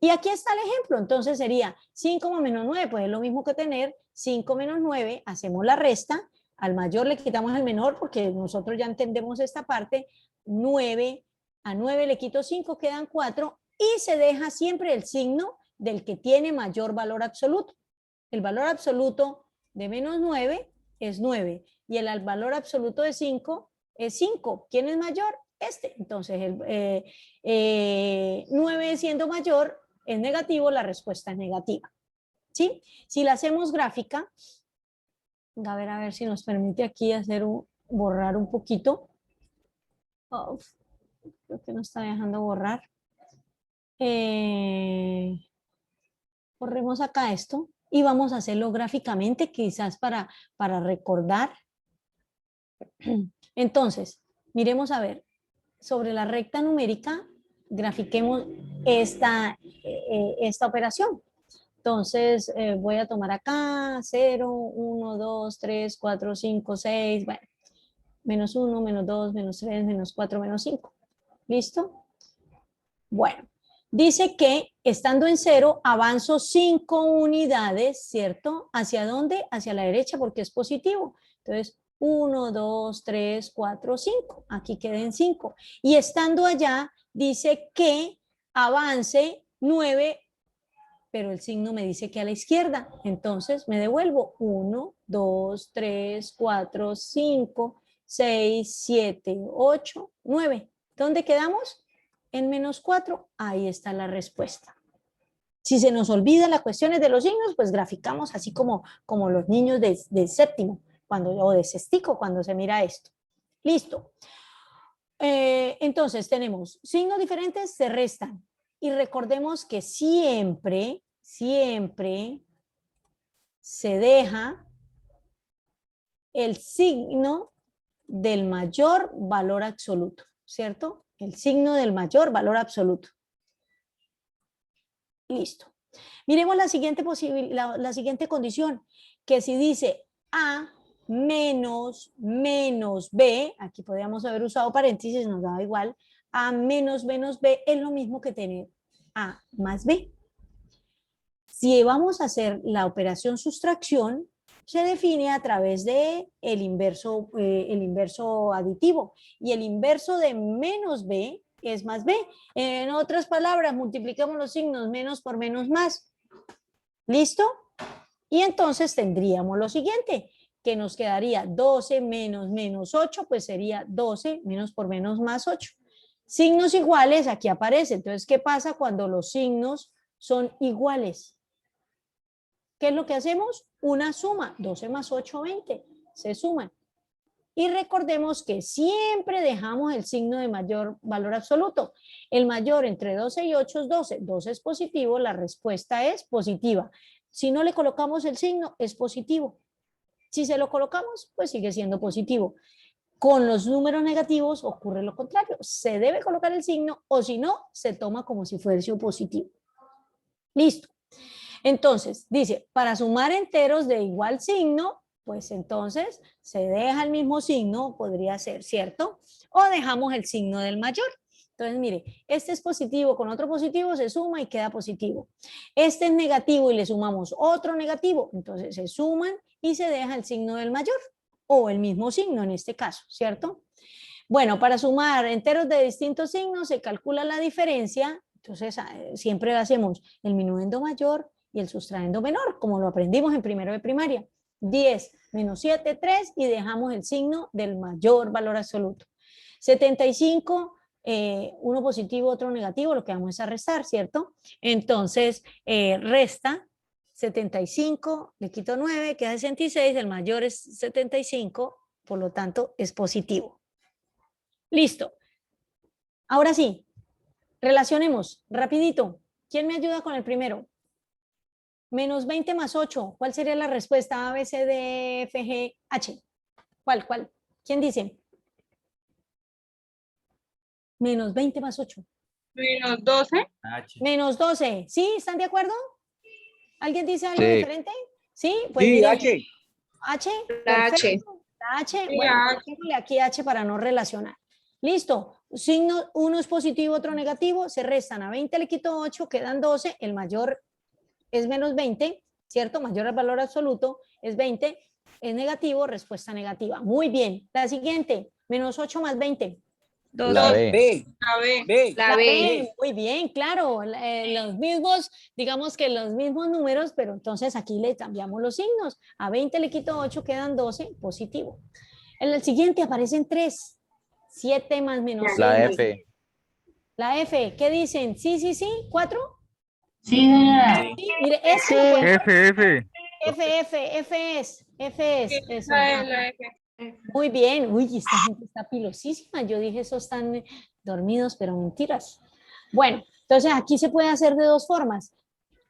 Y aquí está el ejemplo, entonces sería 5 menos 9, pues es lo mismo que tener 5 menos 9, hacemos la resta, al mayor le quitamos al menor porque nosotros ya entendemos esta parte, 9, a 9 le quito 5, quedan 4 y se deja siempre el signo del que tiene mayor valor absoluto. El valor absoluto de menos 9 es 9 y el valor absoluto de 5 es 5. ¿Quién es mayor? Este. Entonces, el 9 siendo mayor es negativo, la respuesta es negativa. ¿Sí? Si la hacemos gráfica, a ver si nos permite aquí borrar un poquito. Oh, creo que no está dejando borrar. Borremos acá esto y vamos a hacerlo gráficamente, quizás para recordar. Entonces, miremos a ver. Sobre la recta numérica, grafiquemos esta operación. Entonces, voy a tomar acá 0, 1, 2, 3, 4, 5, 6, bueno, menos 1, menos 2, menos 3, menos 4, menos 5. ¿Listo? Bueno, Dice que estando en 0, avanzo 5 unidades, ¿cierto? ¿Hacia dónde? Hacia la derecha porque es positivo. Entonces, 1, 2, 3, 4, 5. Aquí queden 5. Y estando allá, dice que avance 9, pero el signo me dice que a la izquierda. Entonces, me devuelvo 1, 2, 3, 4, 5, 6, 7, 8, 9. ¿Dónde quedamos? En -4, ahí está la respuesta. Si se nos olvida las cuestiones de los signos, pues graficamos así como los niños de séptimo o de sextico cuando se mira esto. Listo. Entonces tenemos signos diferentes, se restan. Y recordemos que siempre se deja el signo del mayor valor absoluto, ¿cierto? El signo del mayor valor absoluto. Listo. Miremos la siguiente condición, que si dice A menos B, aquí podríamos haber usado paréntesis, nos daba igual, A menos B es lo mismo que tener A más B. Si vamos a hacer la operación sustracción, se define a través de el inverso aditivo, y el inverso de menos B es más B. En otras palabras, multiplicamos los signos menos por menos más. ¿Listo? Y entonces tendríamos lo siguiente, que nos quedaría 12 menos 8, pues sería 12 menos por menos más 8. Signos iguales, aquí aparece. Entonces, ¿qué pasa cuando los signos son iguales? ¿Qué es lo que hacemos? Una suma, 12 más 8, 20, se suman. Y recordemos que siempre dejamos el signo de mayor valor absoluto. El mayor entre 12 y 8 es 12. 12 es positivo, la respuesta es positiva. Si no le colocamos el signo, es positivo. Si se lo colocamos, pues sigue siendo positivo. Con los números negativos ocurre lo contrario. Se debe colocar el signo o si no, se toma como si fuese positivo. Listo. Entonces, dice, para sumar enteros de igual signo, pues entonces se deja el mismo signo, podría ser, ¿cierto? O dejamos el signo del mayor. Entonces, mire, este es positivo, con otro positivo se suma y queda positivo. Este es negativo y le sumamos otro negativo, entonces se suman y se deja el signo del mayor, o el mismo signo en este caso, ¿cierto? Bueno, para sumar enteros de distintos signos se calcula la diferencia, entonces siempre hacemos el minuendo mayor y el sustraendo menor, como lo aprendimos en primero de primaria. 10 menos 7, 3, y dejamos el signo del mayor valor absoluto. 75, uno positivo, otro negativo, lo que vamos a restar, ¿cierto? Entonces, resta 75, le quito 9, queda 66, el mayor es 75, por lo tanto, es positivo. Listo. Ahora sí, relacionemos, rapidito. ¿Quién me ayuda con el primero? Menos 20 más 8. ¿Cuál sería la respuesta? A, B, C, D, F, G, H. ¿Cuál? ¿Quién dice? Menos 20 más 8. Menos 12. H. Menos 12. ¿Sí? ¿Están de acuerdo? ¿Alguien dice algo Sí. diferente? ¿Sí? Pues Sí, miren, H. H. La Perfecto. La H. Sí, Bueno, H. dejémosle aquí H para no relacionar. Listo. Signo, uno es positivo, otro negativo. Se restan. A 20 le quito 8, quedan 12. El mayor es menos 20, ¿cierto? Mayor al valor absoluto es 20. Es negativo, respuesta negativa. Muy bien. La siguiente. Menos 8 más 20. La B. La B. B. La B. Muy bien, claro. Los mismos, digamos que los mismos números, pero entonces aquí le cambiamos los signos. A 20 le quito 8, quedan 12, positivo. En el siguiente aparecen 3. 7 más menos 6. La F. La F, ¿qué dicen? Sí, 4. Sí, señora. Sí, mire, este lo pueden- F. F es. Eso. La F. Muy bien. Uy, esta gente está pilosísima. Yo dije, esos están dormidos, pero mentiras. Bueno, entonces aquí se puede hacer de dos formas.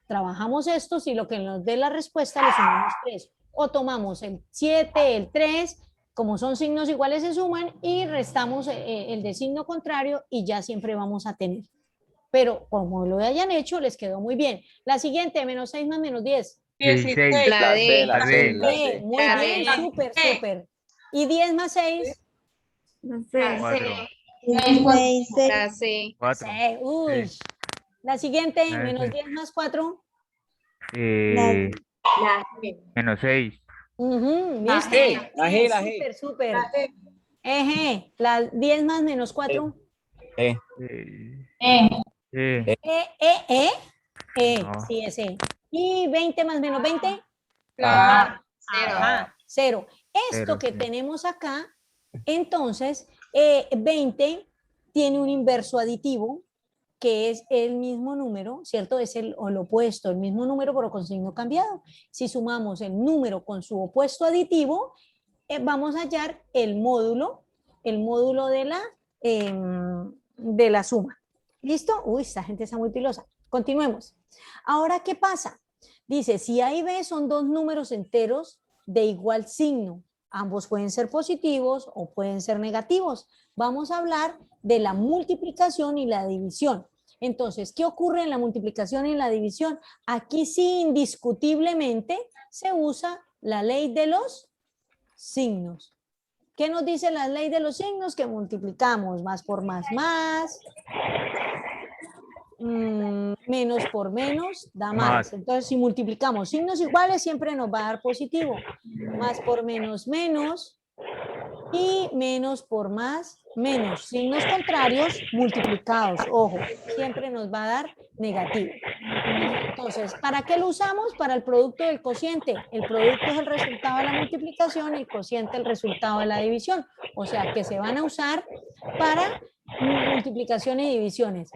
Trabajamos estos y lo que nos dé la respuesta le sumamos 3. O tomamos el 7, el 3, como son signos iguales se suman y restamos el de signo contrario y ya siempre vamos a tener. Pero como lo hayan hecho, les quedó muy bien. La siguiente, menos 6 más menos 10. 16. La D. La C. La C. Muy La bien, D. súper. ¿Y 10 más 6? La C. 4. La C. 4. Uy. La siguiente, La menos F. 10 más 4. Eh, La menos 6. La ¿Listo? G, La G, la G. Súper, súper. la G. Eje, la 10 más menos 4. E. E. E, No. sí, es E. Y 20 más menos 20. La Cero. Ajá, 0. Esto Cero, que sí. tenemos acá, entonces, 20 tiene un inverso aditivo, que es el mismo número, ¿cierto? Es el opuesto, el mismo número, pero con signo cambiado. Si sumamos el número con su opuesto aditivo, vamos a hallar el módulo de la suma. ¿Listo? Uy, esta gente está muy pilosa. Continuemos. Ahora, ¿qué pasa? Dice, si A y B son dos números enteros de igual signo, ambos pueden ser positivos o pueden ser negativos. Vamos a hablar de la multiplicación y la división. Entonces, ¿qué ocurre en la multiplicación y en la división? Aquí sí, indiscutiblemente, se usa la ley de los signos. ¿Qué nos dice la ley de los signos? Que multiplicamos más por más, menos por menos da más. Entonces, si multiplicamos signos iguales, siempre nos va a dar positivo. Más por menos, menos. Y menos por más, menos. Signos contrarios multiplicados. Ojo, siempre nos va a dar negativo. Entonces, ¿para qué lo usamos? Para el producto del cociente. El producto es el resultado de la multiplicación y el cociente el resultado de la división. O sea, que se van a usar para multiplicación y divisiones.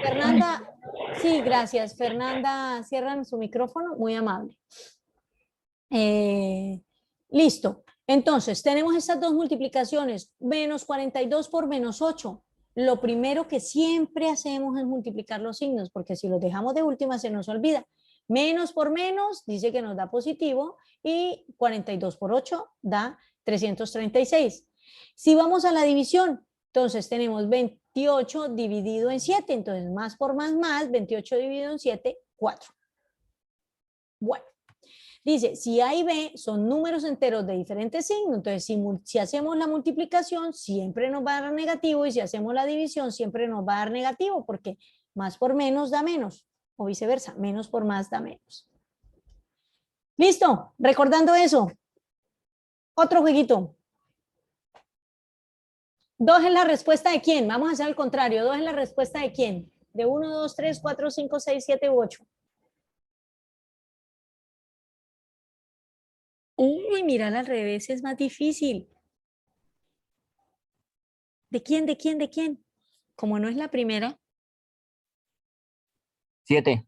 Fernanda, sí, gracias. Fernanda, cierran su micrófono, muy amable. Listo. Entonces, tenemos estas dos multiplicaciones, menos 42 por menos 8. Lo primero que siempre hacemos es multiplicar los signos, porque si los dejamos de última se nos olvida. Menos por menos dice que nos da positivo y 42 por 8 da 336. Si vamos a la división, entonces tenemos 28 dividido en 7, entonces más por más, 28 dividido en 7, 4. Bueno. Dice, si A y B son números enteros de diferentes signos, entonces si hacemos la multiplicación siempre nos va a dar negativo y si hacemos la división siempre nos va a dar negativo porque más por menos da menos o viceversa, menos por más da menos. ¿Listo? Recordando eso. Otro jueguito. 2 es la respuesta de quién. Vamos a hacer el contrario. 2 es la respuesta de quién. De 1, 2, 3, 4, 5, 6, 7 u 8. Uy, mirar al revés es más difícil. ¿De quién? ¿De quién? ¿De quién? Como no es la primera. 7.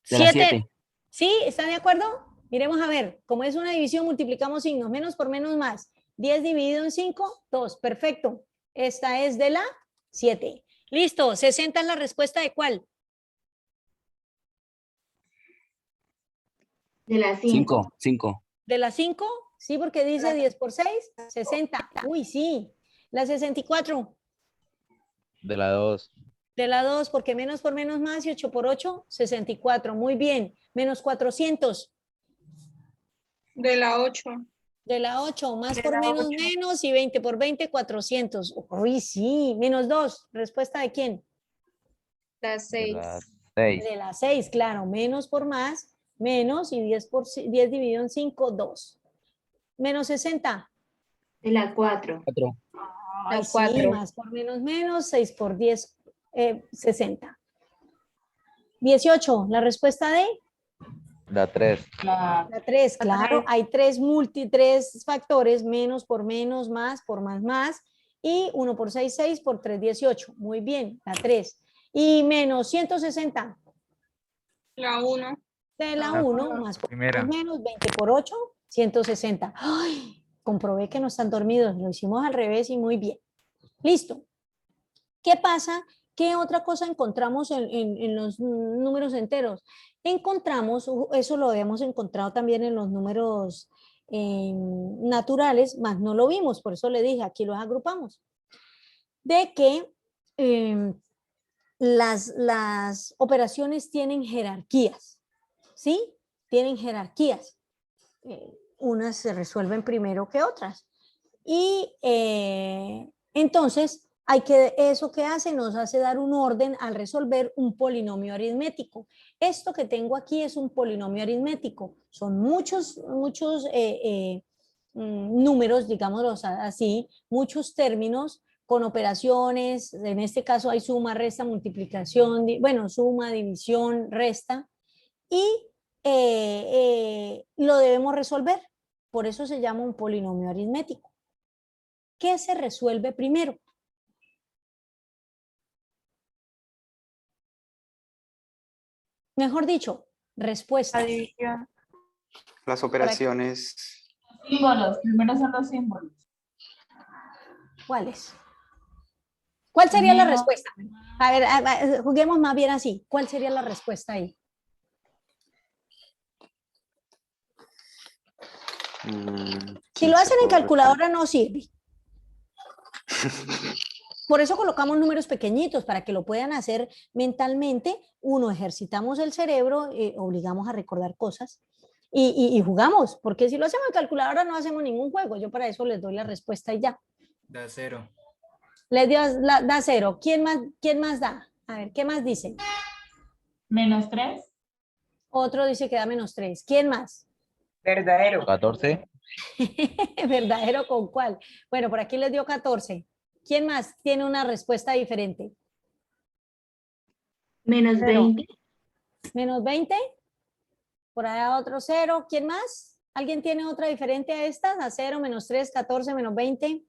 De la 7. ¿Sí? ¿Están de acuerdo? Miremos a ver. Como es una división, multiplicamos signos. Menos por menos más. 10 dividido en 5, 2. Perfecto. Esta es de la 7. Listo. 60 es la respuesta de ¿cuál? de la 5. 5. ¿De la 5? Sí, porque dice 10 por 6, 60. Uy, sí. La 64. De la 2. De la 2, porque menos por menos más y 8 por 8, 64. Muy bien. Menos 400. De la 8. De la 8, más De por la menos 8. menos y 20 por 20, 400. Uy, sí. Menos 2. ¿Respuesta de quién? La De 6. la 6. De la 6, claro. Menos por más, menos y 10 dividido en 5, 2. Menos 60. De la 4. 4. Ay, La sí, 4. más por menos, 6 por 10, 60. 18, la respuesta de La 3. la 3, claro, hay tres factores, menos por menos, más por más, y 1 por 6, 6 por 3, 18. Muy bien, la 3. Y menos 160. La 1. De la La 1, más por primera. menos, 20 por 8, 160. Ay, comprobé que no están dormidos, lo hicimos al revés y muy bien. Listo. ¿Qué pasa? ¿Qué otra cosa encontramos en los números enteros? Encontramos, eso lo habíamos encontrado también en los números naturales, más no lo vimos, por eso le dije, aquí los agrupamos. De que las operaciones tienen jerarquías, ¿sí? Tienen jerarquías. Unas se resuelven primero que otras. Y entonces, eso que hace nos hace dar un orden al resolver un polinomio aritmético. Esto que tengo aquí es un polinomio aritmético. Son muchos números, digámoslo así, muchos términos con operaciones. En este caso hay suma, resta, multiplicación, bueno, suma, división, resta. Y lo debemos resolver. Por eso se llama un polinomio aritmético. ¿Qué se resuelve primero? Mejor dicho, respuesta. La división. Las operaciones. Símbolos, primero son los símbolos. ¿Cuáles? ¿Cuál sería la Menos. respuesta? A ver, juguemos más bien así. ¿Cuál sería la respuesta ahí? Si lo hacen en calculadora no sirve. Por eso colocamos números pequeñitos, para que lo puedan hacer mentalmente. Uno, ejercitamos el cerebro, obligamos a recordar cosas y jugamos, porque si lo hacemos en calculadora no hacemos ningún juego. Yo para eso les doy la respuesta y ya. Da 0. Les dio, da 0. ¿Quién más da? A ver, ¿qué más dice? -3. Otro dice que da -3. ¿Quién más? Verdadero. 14. ¿Verdadero con cuál? Bueno, por aquí les dio 14. ¿Quién más tiene una respuesta diferente? -20. ¿-20? Por allá otro 0. ¿Quién más? ¿Alguien tiene otra diferente a estas? A 0, -3, 14, -20.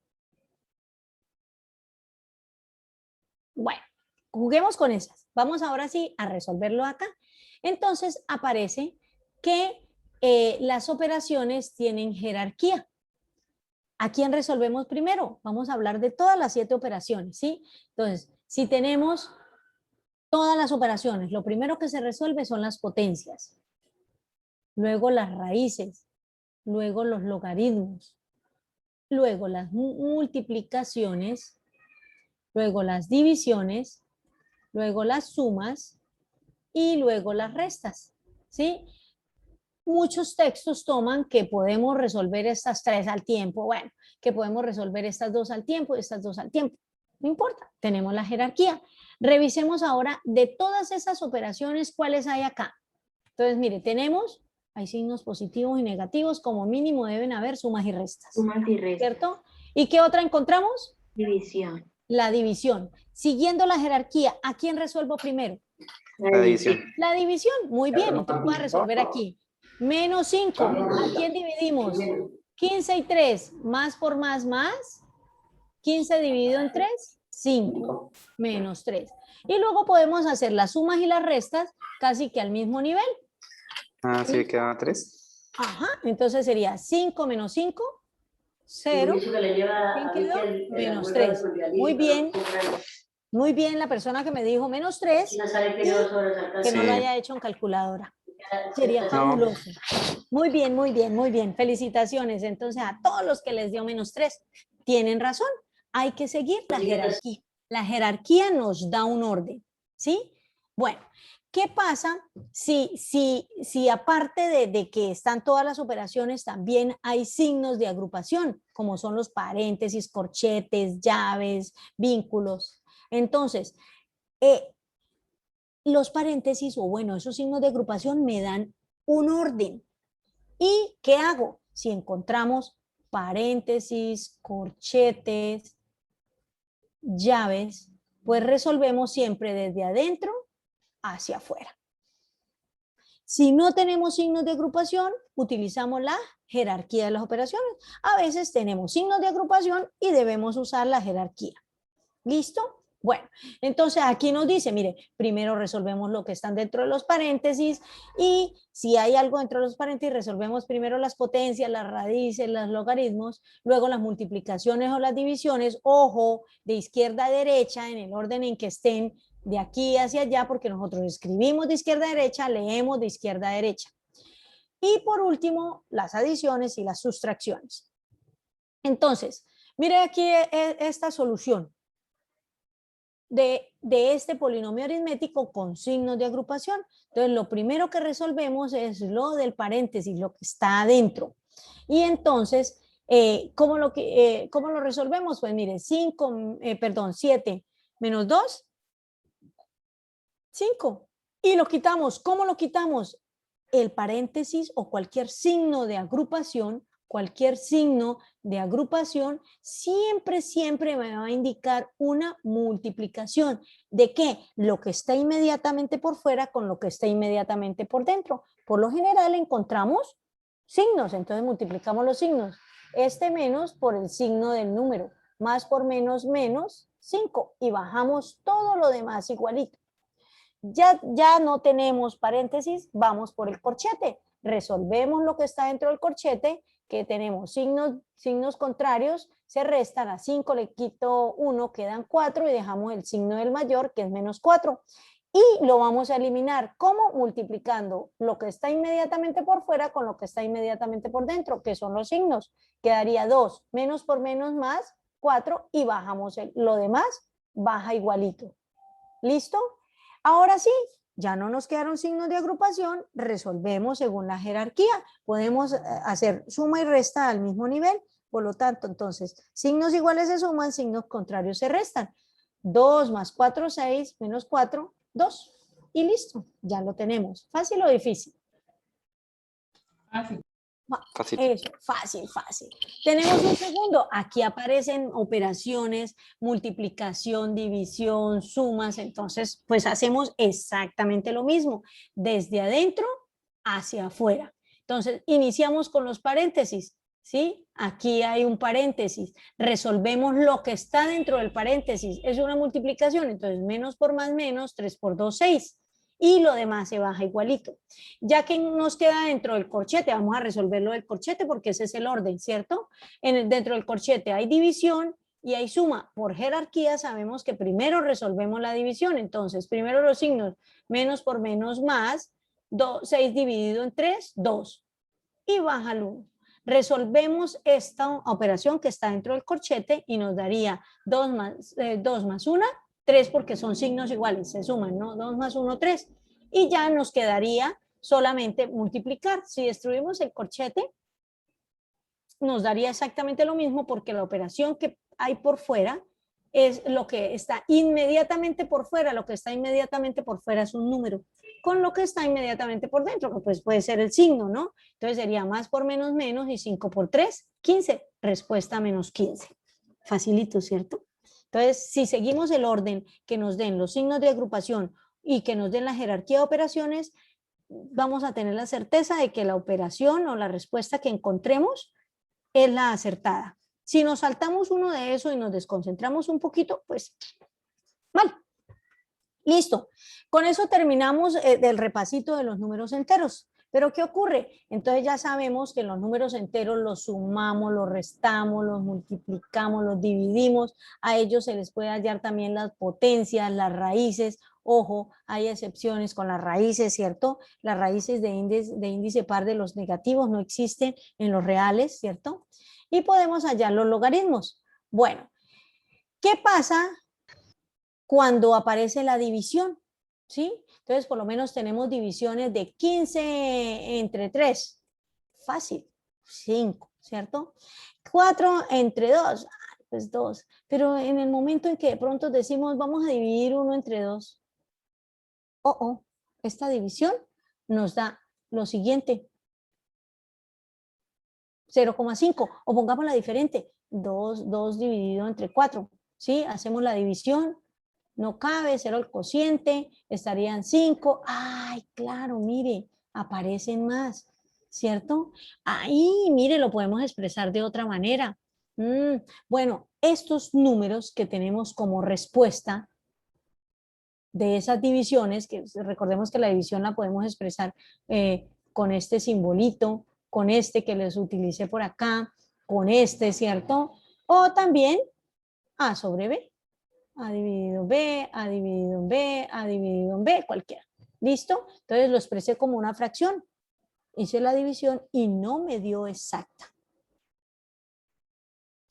Bueno, juguemos con esas. Vamos ahora sí a resolverlo acá. Entonces aparece que las operaciones tienen jerarquía. ¿A quién resolvemos primero? Vamos a hablar de todas las 7 operaciones, ¿sí? Entonces, si tenemos todas las operaciones, lo primero que se resuelve son las potencias, luego las raíces, luego los logaritmos, luego las multiplicaciones, luego las divisiones, luego las sumas y luego las restas, ¿sí? Muchos textos toman que podemos resolver estas 3 al tiempo, bueno, que podemos resolver estas 2 al tiempo, estas 2 al tiempo. No importa, tenemos la jerarquía. Revisemos ahora de todas esas operaciones, ¿cuáles hay acá? Entonces, mire, hay signos positivos y negativos, como mínimo deben haber sumas y restas. Sumas y restas. ¿Cierto? ¿Y qué otra encontramos? División. La división. Siguiendo la jerarquía, ¿a quién resuelvo primero? La división. La división, muy bien, entonces voy a resolver aquí. -5, ¿a quién dividimos? 15 y 3, más por más, 15 dividido en 3, 5, -3. Y luego podemos hacer las sumas y las restas casi que al mismo nivel. Ah, sí, quedan 3. Ajá, entonces sería 5 menos 5, 0. ¿Quién quedó? -3. Muy bien. Muy bien, la persona que me dijo -3, que no lo haya hecho en calculadora. Sería fabuloso. Muy bien, muy bien, muy bien. Felicitaciones. Entonces, a todos los que les dio -3, tienen razón. Hay que seguir la jerarquía. La jerarquía nos da un orden, ¿sí? Bueno, ¿qué pasa si aparte de que están todas las operaciones, también hay signos de agrupación, como son los paréntesis, corchetes, llaves, vínculos? Entonces, los paréntesis, o bueno, esos signos de agrupación me dan un orden. ¿Y qué hago? Si encontramos paréntesis, corchetes, llaves, pues resolvemos siempre desde adentro hacia afuera. Si no tenemos signos de agrupación, utilizamos la jerarquía de las operaciones. A veces tenemos signos de agrupación y debemos usar la jerarquía. ¿Listo? Bueno, entonces aquí nos dice, mire, primero resolvemos lo que están dentro de los paréntesis, y si hay algo dentro de los paréntesis, resolvemos primero las potencias, las raíces, los logaritmos, luego las multiplicaciones o las divisiones, ojo, de izquierda a derecha, en el orden en que estén, de aquí hacia allá, porque nosotros escribimos de izquierda a derecha, leemos de izquierda a derecha. Y por último, las adiciones y las sustracciones. Entonces, mire aquí esta solución de este polinomio aritmético con signos de agrupación. Entonces, lo primero que resolvemos es lo del paréntesis, lo que está adentro. Y entonces, ¿Cómo lo resolvemos? Pues mire, 7 menos 2, 5. Y lo quitamos. ¿Cómo lo quitamos? El paréntesis o cualquier signo de agrupación, siempre me va a indicar una multiplicación. ¿De qué? Lo que está inmediatamente por fuera con lo que está inmediatamente por dentro. Por lo general encontramos signos, entonces multiplicamos los signos. Este menos por el signo del número, más por menos, menos 5. Y bajamos todo lo demás igualito. Ya no tenemos paréntesis, vamos por el corchete. Resolvemos lo que está dentro del corchete, que tenemos signos contrarios, se restan, a 5 le quito 1, quedan 4 y dejamos el signo del mayor, que es menos 4. Y lo vamos a eliminar. ¿Cómo? Multiplicando lo que está inmediatamente por fuera con lo que está inmediatamente por dentro, que son los signos. Quedaría 2, menos por menos más 4 y bajamos lo demás, baja igualito. ¿Listo? Ahora sí, ya no nos quedaron signos de agrupación, resolvemos según la jerarquía. Podemos hacer suma y resta al mismo nivel, por lo tanto, entonces, signos iguales se suman, signos contrarios se restan. 2 más 4, 6, menos 4, 2. Y listo, ya lo tenemos. ¿Fácil o difícil? Fácil. Fácil. Eso, fácil. Tenemos un segundo. Aquí aparecen operaciones, multiplicación, división, sumas. Entonces, pues hacemos exactamente lo mismo, desde adentro hacia afuera. Entonces, iniciamos con los paréntesis, ¿sí? Aquí hay un paréntesis. Resolvemos lo que está dentro del paréntesis. Es una multiplicación, entonces menos por más menos, 3 por 2, 6. Y lo demás se baja igualito. Ya que nos queda dentro del corchete, vamos a resolver lo del corchete porque ese es el orden, ¿cierto? Dentro del corchete hay división y hay suma. Por jerarquía sabemos que primero resolvemos la división, entonces primero los signos menos por menos más, 6 dividido en 3, 2. Y baja el 1. Resolvemos esta operación que está dentro del corchete y nos daría 2 más 1, 3 porque son signos iguales, se suman, ¿no? 2 más 1, 3. Y ya nos quedaría solamente multiplicar. Si destruimos el corchete, nos daría exactamente lo mismo porque la operación que hay por fuera es lo que está inmediatamente por fuera. Lo que está inmediatamente por fuera es un número, con lo que está inmediatamente por dentro, que pues puede ser el signo, ¿no? Entonces sería más por menos menos y 5 por 3, 15. Respuesta menos 15. Facilito, ¿cierto? Entonces, si seguimos el orden que nos den los signos de agrupación y que nos den la jerarquía de operaciones, vamos a tener la certeza de que la operación o la respuesta que encontremos es la acertada. Si nos saltamos uno de eso y nos desconcentramos un poquito, pues mal. Listo. Con eso terminamos del repasito de los números enteros. Pero ¿qué ocurre? Entonces ya sabemos que los números enteros los sumamos, los restamos, los multiplicamos, los dividimos. A ellos se les puede hallar también las potencias, las raíces. Ojo, hay excepciones con las raíces, ¿cierto? Las raíces de índice par de los negativos no existen en los reales, ¿cierto? Y podemos hallar los logaritmos. Bueno, ¿qué pasa cuando aparece la división? ¿Sí? Entonces, por lo menos tenemos divisiones de 15 entre 3. Fácil. 5, ¿cierto? 4 entre 2. Pues 2. Pero en el momento en que de pronto decimos, vamos a dividir 1 entre 2. Esta división nos da lo siguiente. 0,5. O pongámosla diferente. 2 dividido entre 4. ¿Sí? Hacemos la división. No cabe, 0 el cociente, estarían 5. ¡Ay, claro! Mire, aparecen más, ¿cierto? Ahí, mire, lo podemos expresar de otra manera. Bueno, estos números que tenemos como respuesta de esas divisiones, que recordemos que la división la podemos expresar con este simbolito, con este que les utilicé por acá, con este, ¿cierto? O también A sobre B. A dividido B, A dividido en B, A dividido en B, cualquiera. ¿Listo? Entonces lo expresé como una fracción. Hice la división y no me dio exacta.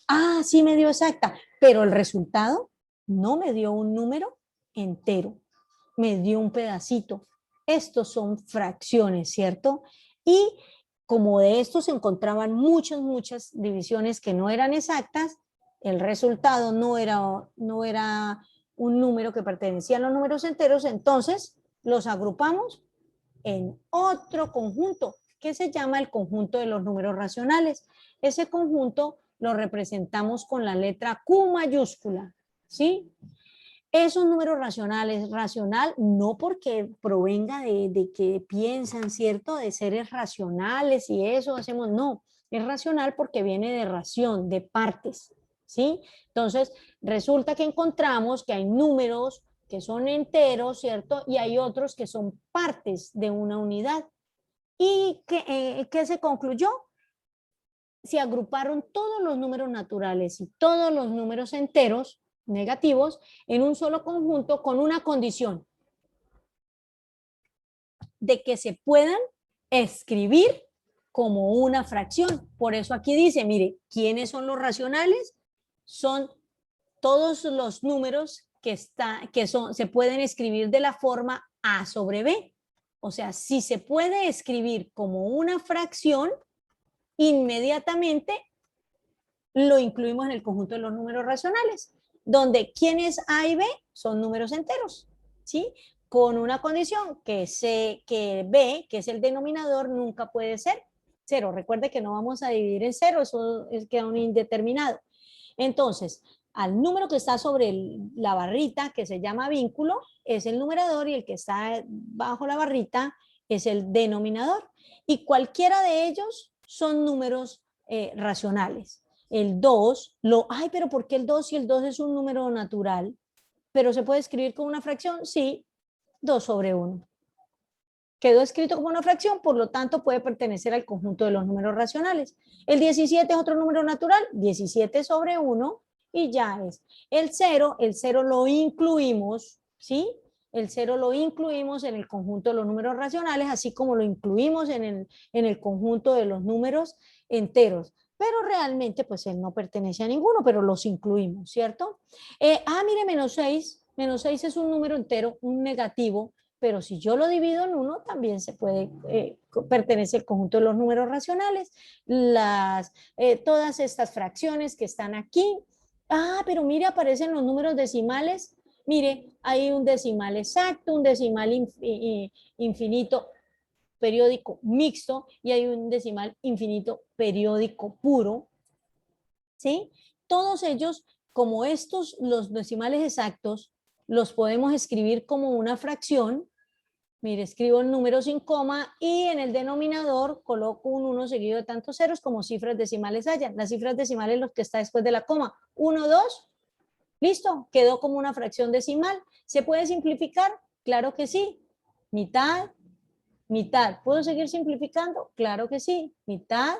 Ah, sí me dio exacta, pero el resultado no me dio un número entero. Me dio un pedacito. Estos son fracciones, ¿cierto? Y como de estos se encontraban muchas divisiones que no eran exactas, el resultado no era un número que pertenecía a los números enteros, entonces los agrupamos en otro conjunto que se llama el conjunto de los números racionales. Ese conjunto lo representamos con la letra Q mayúscula, ¿sí? Esos números racionales, racional no porque provenga de que piensan, ¿cierto? De seres racionales y eso hacemos, no. Es racional porque viene de ración, de partes, ¿sí? Entonces, resulta que encontramos que hay números que son enteros, ¿cierto? Y hay otros que son partes de una unidad. ¿Y qué se concluyó? Se agruparon todos los números naturales y todos los números enteros negativos en un solo conjunto con una condición de que se puedan escribir como una fracción. Por eso aquí dice, mire, ¿quiénes son los racionales? Son todos los números que se pueden escribir de la forma A sobre B. O sea, si se puede escribir como una fracción, inmediatamente lo incluimos en el conjunto de los números racionales, donde ¿quiénes A y B? Son números enteros, ¿sí? Con una condición que B, que es el denominador, nunca puede ser 0. Recuerde que no vamos a dividir en 0, eso queda un indeterminado. Entonces, al número que está sobre la barrita, que se llama vínculo, es el numerador, y el que está bajo la barrita es el denominador. Y cualquiera de ellos son números racionales. El 2, pero ¿por qué el 2 si el 2 es un número natural? ¿Pero se puede escribir como una fracción? Sí, 2 sobre 1. Quedó escrito como una fracción, por lo tanto puede pertenecer al conjunto de los números racionales. El 17 es otro número natural, 17 sobre 1, y ya es. El 0 lo incluimos, ¿sí? El 0 lo incluimos en el conjunto de los números racionales, así como lo incluimos en el conjunto de los números enteros. Pero realmente, pues él no pertenece a ninguno, pero los incluimos, ¿cierto? Mire, menos 6 es un número entero, un negativo, pero si yo lo divido en 1, también se puede pertenecer al conjunto de los números racionales. Todas estas fracciones que están aquí. Pero mire, aparecen los números decimales. Mire, hay un decimal exacto, un decimal infinito periódico mixto, y hay un decimal infinito periódico puro, ¿sí? Todos ellos, como estos, los decimales exactos, los podemos escribir como una fracción. Mire, escribo el número sin coma y en el denominador coloco un 1 seguido de tantos ceros como cifras decimales hayan. Las cifras decimales, los que está después de la coma. 1, 2, listo, quedó como una fracción decimal. ¿Se puede simplificar? Claro que sí. Mitad, mitad. ¿Puedo seguir simplificando? Claro que sí. Mitad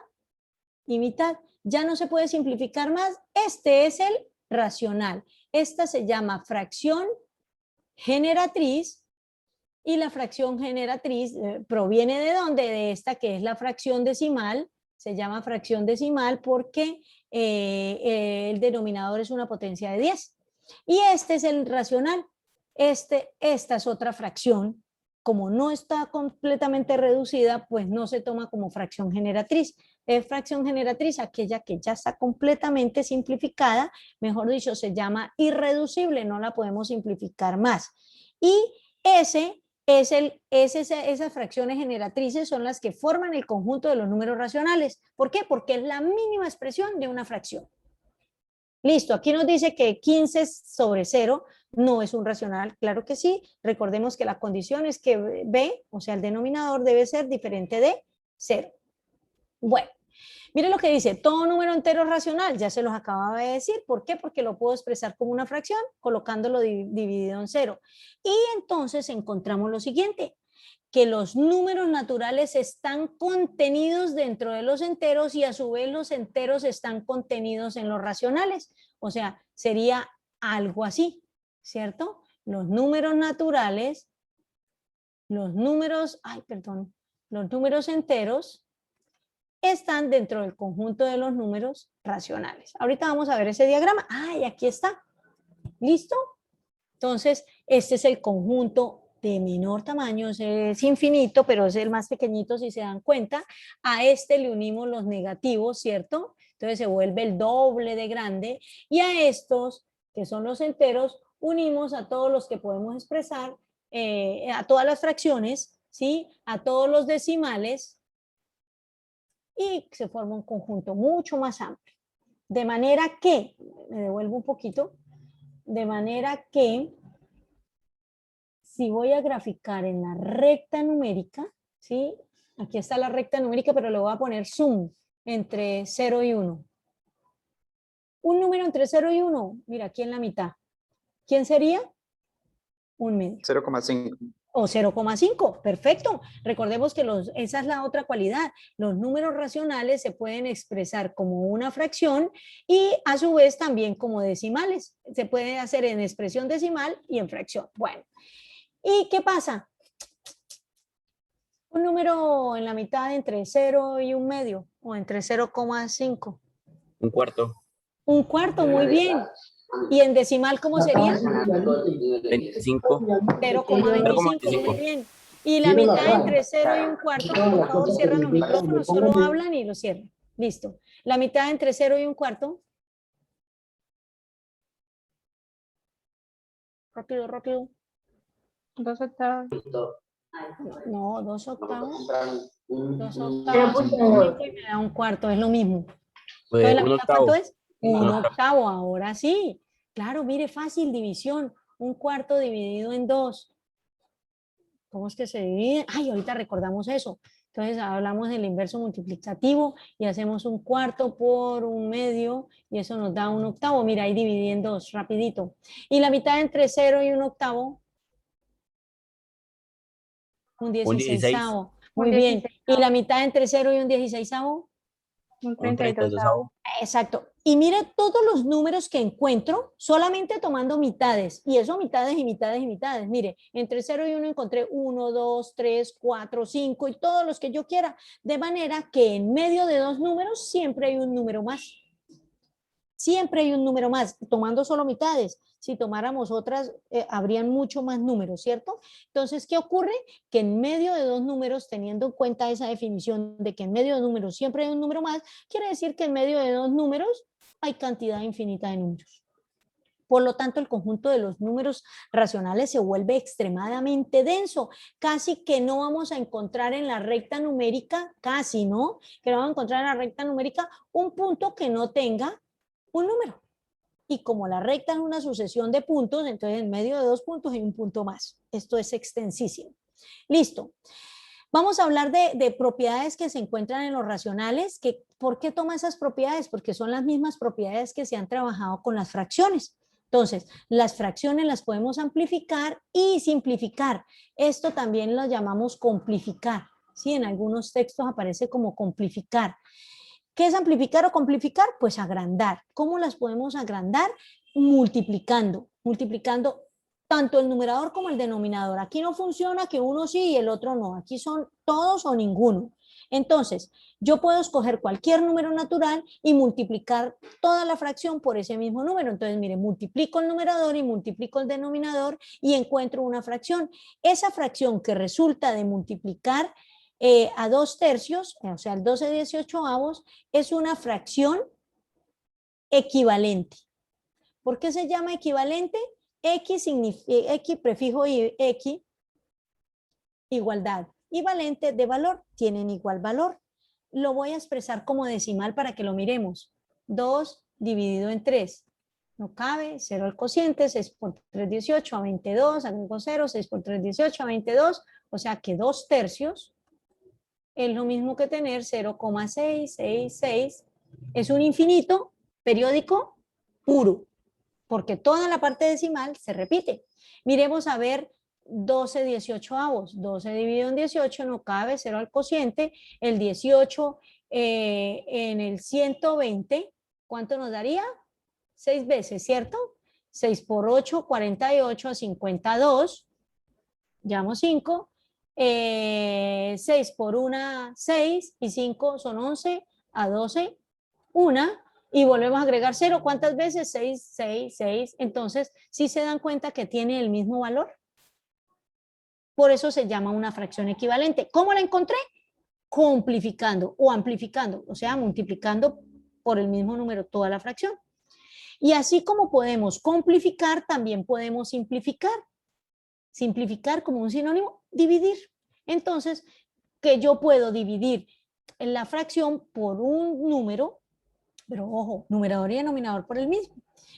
y mitad. Ya no se puede simplificar más. Este es el racional. Esta se llama fracción generatriz. Y la fracción generatriz proviene ¿de dónde? De esta que es la fracción decimal. Se llama fracción decimal porque el denominador es una potencia de 10. Y este es el racional. Esta es otra fracción. Como no está completamente reducida, pues no se toma como fracción generatriz. Es fracción generatriz aquella que ya está completamente simplificada. Mejor dicho, se llama irreducible. No la podemos simplificar más. Y esas fracciones generatrices son las que forman el conjunto de los números racionales. ¿Por qué? Porque es la mínima expresión de una fracción. Listo, aquí nos dice que 15 sobre 0 no es un racional. Claro que sí. Recordemos que la condición es que B, o sea, el denominador debe ser diferente de 0. Bueno, miren lo que dice, todo número entero racional, ya se los acababa de decir. ¿Por qué? Porque lo puedo expresar como una fracción, colocándolo dividido en 0. Y entonces encontramos lo siguiente, que los números naturales están contenidos dentro de los enteros y a su vez los enteros están contenidos en los racionales. O sea, sería algo así, ¿cierto? Los números naturales, los números enteros están dentro del conjunto de los números racionales. Ahorita vamos a ver ese diagrama. Y aquí está. ¿Listo? Entonces, este es el conjunto de menor tamaño, es infinito, pero es el más pequeñito si se dan cuenta. A este le unimos los negativos, ¿cierto? Entonces se vuelve el doble de grande. Y a estos, que son los enteros, unimos a todos los que podemos expresar, a todas las fracciones, ¿sí? A todos los decimales, y se forma un conjunto mucho más amplio. De manera que, me devuelvo un poquito, de manera que si voy a graficar en la recta numérica, ¿sí? Aquí está la recta numérica, pero le voy a poner zoom entre 0 y 1. Un número entre 0 y 1, mira, aquí en la mitad. ¿Quién sería? Un medio. 0,5. O 0,5, perfecto. Recordemos que esa es la otra cualidad. Los números racionales se pueden expresar como una fracción y a su vez también como decimales. Se puede hacer en expresión decimal y en fracción. Bueno, ¿y qué pasa? Un número en la mitad entre 0 y un medio o entre 0,5. Un cuarto. Un cuarto, muy bien. ¿Y en decimal cómo sería? 25. 0,25, muy bien. Y la mitad entre 0 y un cuarto, por favor, cierran los micrófonos, solo hablan y lo cierran. Listo. La mitad entre 0 y un cuarto. Rápido, rápido. 2 octavos. No, 2 octavos. 2 octavos y me da un cuarto, es lo mismo. Entonces, ¿la Un mitad octavo. cuánto es? Un octavo, ahora sí. Claro, mire, fácil, división. Un cuarto dividido en 2. ¿Cómo es que se divide? Ay, ahorita recordamos eso. Entonces hablamos del inverso multiplicativo y hacemos un cuarto por un medio y eso nos da un octavo. Mira, ahí dividí en 2, rapidito. Y la mitad entre 0 y un octavo. Un 16avo. Muy bien. ¿Y la mitad entre 0 y un 16avo? Un Un 32avo. Exacto. Y mire todos los números que encuentro solamente tomando mitades. Y eso mitades y mitades y mitades. Mire, entre 0 y 1 encontré 1, 2, 3, 4, 5 y todos los que yo quiera. De manera que en medio de dos números siempre hay un número más. Siempre hay un número más, tomando solo mitades. Si tomáramos otras, habrían mucho más números, ¿cierto? Entonces, ¿qué ocurre? Que en medio de dos números, teniendo en cuenta esa definición de que en medio de números siempre hay un número más, quiere decir que en medio de dos números hay cantidad infinita de números. Por lo tanto, el conjunto de los números racionales se vuelve extremadamente denso. Casi que no vamos a encontrar en la recta numérica, casi, ¿no? Que no vamos a encontrar en la recta numérica un punto que no tenga un número. Y como la recta es una sucesión de puntos, entonces en medio de dos puntos hay un punto más. Esto es extensísimo. Listo. Vamos a hablar de propiedades que se encuentran en los racionales. ¿Por qué toma esas propiedades? Porque son las mismas propiedades que se han trabajado con las fracciones. Entonces, las fracciones las podemos amplificar y simplificar. Esto también lo llamamos complificar. ¿Sí? En algunos textos aparece como complificar. ¿Qué es amplificar o complificar? Pues agrandar. ¿Cómo las podemos agrandar? Multiplicando tanto el numerador como el denominador. Aquí no funciona que uno sí y el otro no. Aquí son todos o ninguno. Entonces, yo puedo escoger cualquier número natural y multiplicar toda la fracción por ese mismo número. Entonces, mire, multiplico el numerador y multiplico el denominador y encuentro una fracción. Esa fracción que resulta de multiplicar a 2/3, o sea, el 12/18, es una fracción equivalente. ¿Por qué se llama equivalente? X prefijo y X, igualdad. Y valente de valor, tienen igual valor. Lo voy a expresar como decimal para que lo miremos. 2 dividido en 3. No cabe, 0 al cociente, 6 por 3, 18, a 22, agrego 0, 6 por 3, 18, a 22, o sea que 2/3 es lo mismo que tener 0,666. Es un infinito periódico puro, porque toda la parte decimal se repite. Miremos a ver 12/18. 12 dividido en 18 no cabe, 0 al cociente. El 18 en el 120, ¿cuánto nos daría? 6 veces, ¿cierto? 6 por 8, 48, a 52. Llevamos 5. 6 por 1, 6 y 5 son 11, a 12, 1 y volvemos a agregar 0. ¿Cuántas veces? 6, 6, 6. Entonces, ¿sí se dan cuenta que tiene el mismo valor? Por eso se llama una fracción equivalente. ¿Cómo la encontré? Complicando o amplificando, o sea, multiplicando por el mismo número toda la fracción. Y así como podemos complificar, también podemos simplificar. Simplificar como un sinónimo, dividir. Entonces, que yo puedo dividir la fracción por un número, pero ojo, numerador y denominador por el mismo.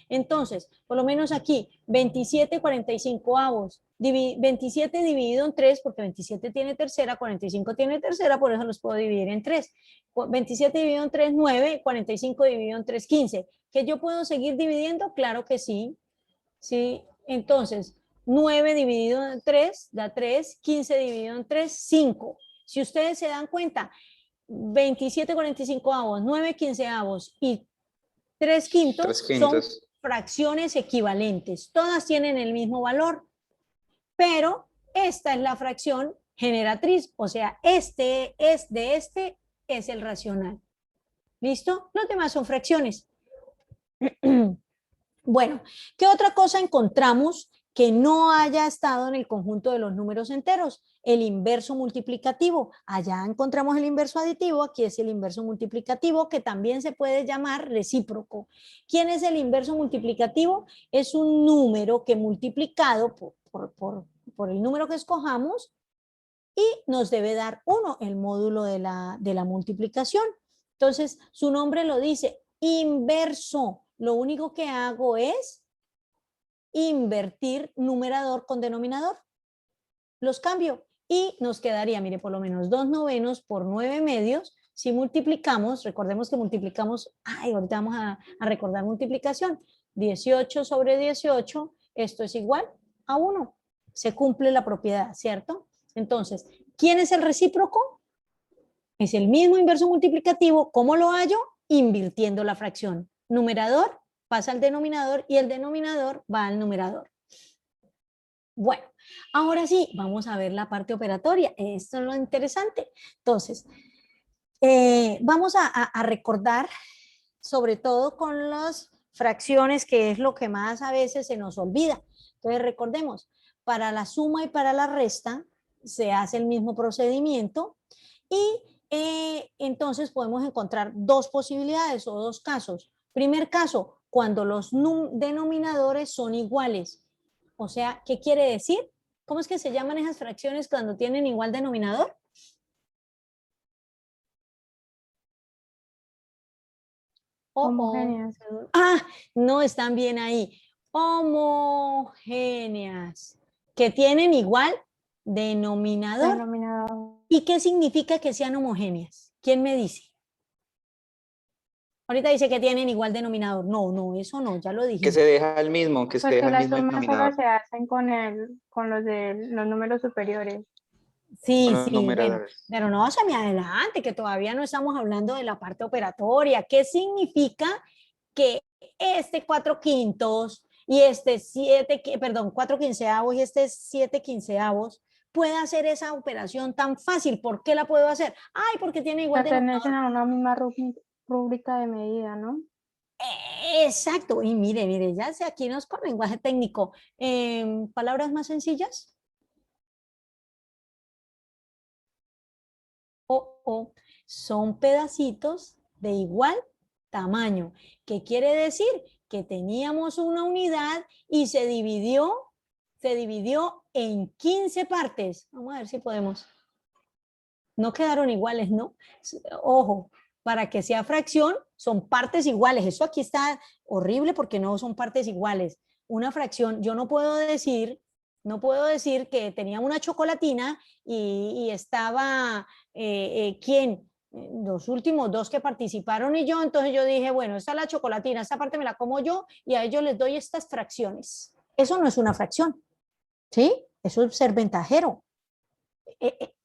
Entonces, por lo menos aquí, 27/45, 27 dividido en 3, porque 27 tiene tercera, 45 tiene tercera, por eso los puedo dividir en 3. 27 dividido en 3, 9, 45 dividido en 3, 15. ¿Que yo puedo seguir dividiendo? Claro que sí. ¿Sí? Entonces, 9 dividido en 3 da 3, 15 dividido en 3, 5. Si ustedes se dan cuenta, 27/45, 9 quinceavos y 3 quintos, 3 son quintos. fracciones equivalentes. Todas tienen el mismo valor, pero esta es la fracción generatriz, o sea, este es el racional. ¿Listo? Los demás son fracciones. Bueno, ¿qué otra cosa encontramos que no haya estado en el conjunto de los números enteros? El inverso multiplicativo. Allá encontramos el inverso aditivo, aquí es el inverso multiplicativo, que también se puede llamar recíproco. ¿Quién es el inverso multiplicativo? Es un número que multiplicado por el número que escojamos y nos debe dar 1, el módulo de la multiplicación. Entonces, su nombre lo dice, inverso. Lo único que hago es invertir numerador con denominador. Los cambio y nos quedaría, mire, por lo menos 2/9 por 9/2. Si multiplicamos, recordemos que multiplicamos, ahorita vamos a recordar multiplicación. 18 sobre 18, esto es igual a 1. Se cumple la propiedad, ¿cierto? Entonces, ¿quién es el recíproco? Es el mismo inverso multiplicativo. ¿Cómo lo hallo? Invirtiendo la fracción. Numerador pasa al denominador y el denominador va al numerador. Bueno, ahora sí, vamos a ver la parte operatoria. Esto es lo interesante. Entonces, vamos a recordar, sobre todo con las fracciones, que es lo que más a veces se nos olvida. Entonces, recordemos, para la suma y para la resta se hace el mismo procedimiento y entonces podemos encontrar dos posibilidades o dos casos. Primer caso, cuando los denominadores son iguales. O sea, ¿qué quiere decir? ¿Cómo es que se llaman esas fracciones cuando tienen igual denominador? Homogéneas. No están bien ahí. Homogéneas, que tienen igual denominador. Denominador. ¿Y qué significa que sean homogéneas? ¿Quién me dice? Ahorita dice que tienen igual denominador. No, eso no, ya lo dije. Que se deja el mismo, que se Porque deja el las mismo sumas solo denominador. se hacen con los de los números superiores. Sí, Con los sí, bueno, numeradores. pero no se me adelante, que todavía no estamos hablando de la parte operatoria. ¿Qué significa que este 4 quintos y este 4 quinceavos y este 7 quinceavos pueda hacer esa operación tan fácil? ¿Por qué la puedo hacer? Ay, porque tiene igual denominador. Pertenecen a una misma rúbrica de medida, ¿no? Exacto, y mire, ya sé, aquí nos con lenguaje técnico. ¿Palabras más sencillas? Son pedacitos de igual tamaño. ¿Qué quiere decir? Que teníamos una unidad y se dividió en 15 partes. Vamos a ver si podemos. No quedaron iguales, ¿no? Ojo, para que sea fracción, son partes iguales. Eso aquí está horrible porque no son partes iguales. Una fracción, yo no puedo decir que tenía una chocolatina y estaba, ¿quién? Los últimos dos que participaron y yo, entonces yo dije, bueno, esta es la chocolatina, esta parte me la como yo y a ellos les doy estas fracciones. Eso no es una fracción, ¿sí? Eso es ser ventajero.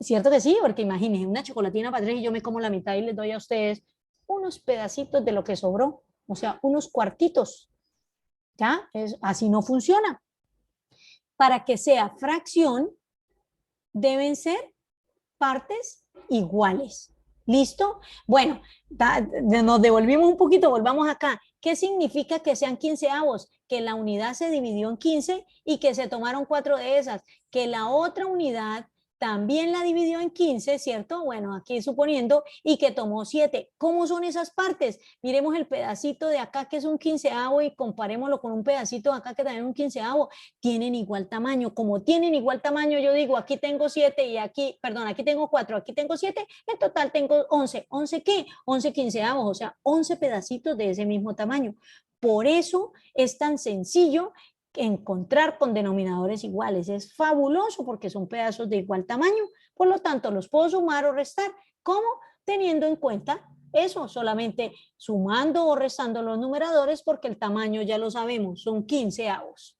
¿Cierto que sí? Porque imagínense, una chocolatina para 3 y yo me como la mitad y les doy a ustedes unos pedacitos de lo que sobró, o sea, unos cuartitos. ¿Ya? Así no funciona. Para que sea fracción, deben ser partes iguales. ¿Listo? Bueno, nos devolvimos un poquito, volvamos acá. ¿Qué significa que sean quinceavos? Que la unidad se dividió en 15 y que se tomaron 4 de esas, que la otra unidad también la dividió en 15, ¿cierto? Bueno, aquí suponiendo, y que tomó 7. ¿Cómo son esas partes? Miremos el pedacito de acá que es un quinceavo y comparémoslo con un pedacito de acá que también es un quinceavo. Tienen igual tamaño. Como tienen igual tamaño, yo digo, aquí tengo 7 y aquí, perdón, aquí tengo 4, aquí tengo 7, en total tengo 11. ¿11 qué? 11 quinceavos, o sea, 11 pedacitos de ese mismo tamaño. Por eso es tan sencillo encontrar con denominadores iguales. Es fabuloso porque son pedazos de igual tamaño, por lo tanto los puedo sumar o restar. ¿Cómo? Teniendo en cuenta eso, solamente sumando o restando los numeradores porque el tamaño ya lo sabemos, son quinceavos.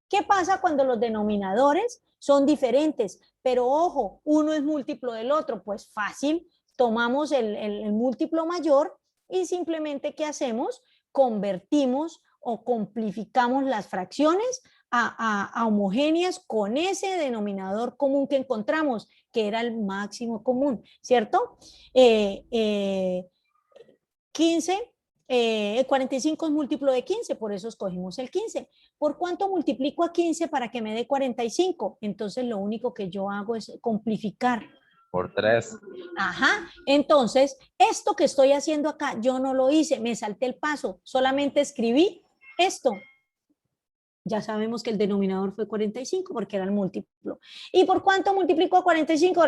¿Qué pasa cuando los denominadores son diferentes? Pero ojo, uno es múltiplo del otro, pues fácil, tomamos el múltiplo mayor y simplemente ¿qué hacemos? Convertimos o simplificamos las fracciones a homogéneas con ese denominador común que encontramos, que era el máximo común, ¿cierto? 45 es múltiplo de 15, por eso escogimos el 15. ¿Por cuánto multiplico a 15 para que me dé 45? Entonces lo único que yo hago es simplificar. Por 3. Ajá, entonces esto que estoy haciendo acá, yo no lo hice, me salté el paso, solamente escribí esto. Ya sabemos que el denominador fue 45 porque era el múltiplo. ¿Y por cuánto multiplico a 45?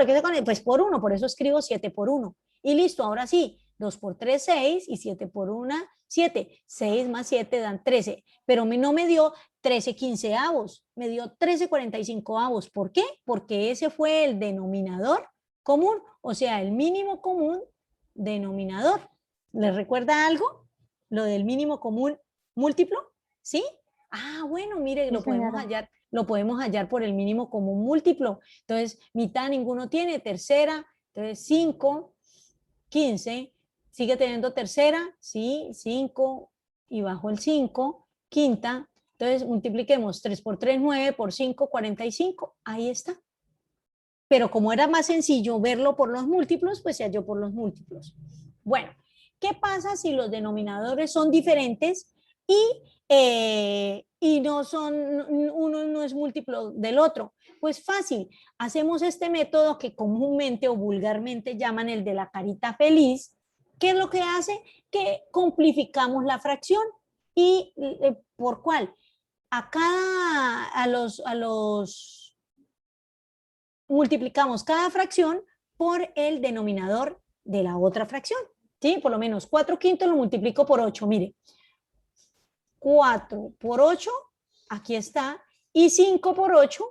Pues por 1, por eso escribo 7 por 1. Y listo, ahora sí, 2 por 3, 6 y 7 por 1, 7. 6 más 7 dan 13, pero no me dio 13 quinceavos, me dio 13 45avos. ¿Por qué? Porque ese fue el denominador común, o sea, el mínimo común denominador. ¿Les recuerda algo? Lo del mínimo común múltiplo, ¿sí? Ah, bueno, mire, lo podemos hallar por el mínimo común múltiplo. Entonces, mitad ninguno tiene, tercera, entonces 5, 15, sigue teniendo tercera, sí, 5 y bajo el 5, quinta, entonces multipliquemos 3 por 3, 9, por 5, 45, ahí está. Pero como era más sencillo verlo por los múltiplos, pues se halló por los múltiplos. Bueno, ¿qué pasa si los denominadores son diferentes y no son, uno no es múltiplo del otro? Pues fácil, hacemos este método que comúnmente o vulgarmente llaman el de la carita feliz. ¿Qué es lo que hace? Que simplificamos la fracción. ¿Y por cuál? Multiplicamos cada fracción por el denominador de la otra fracción, ¿sí? Por lo menos 4 quintos lo multiplico por 8, mire. 4 por 8, aquí está, y 5 por 8,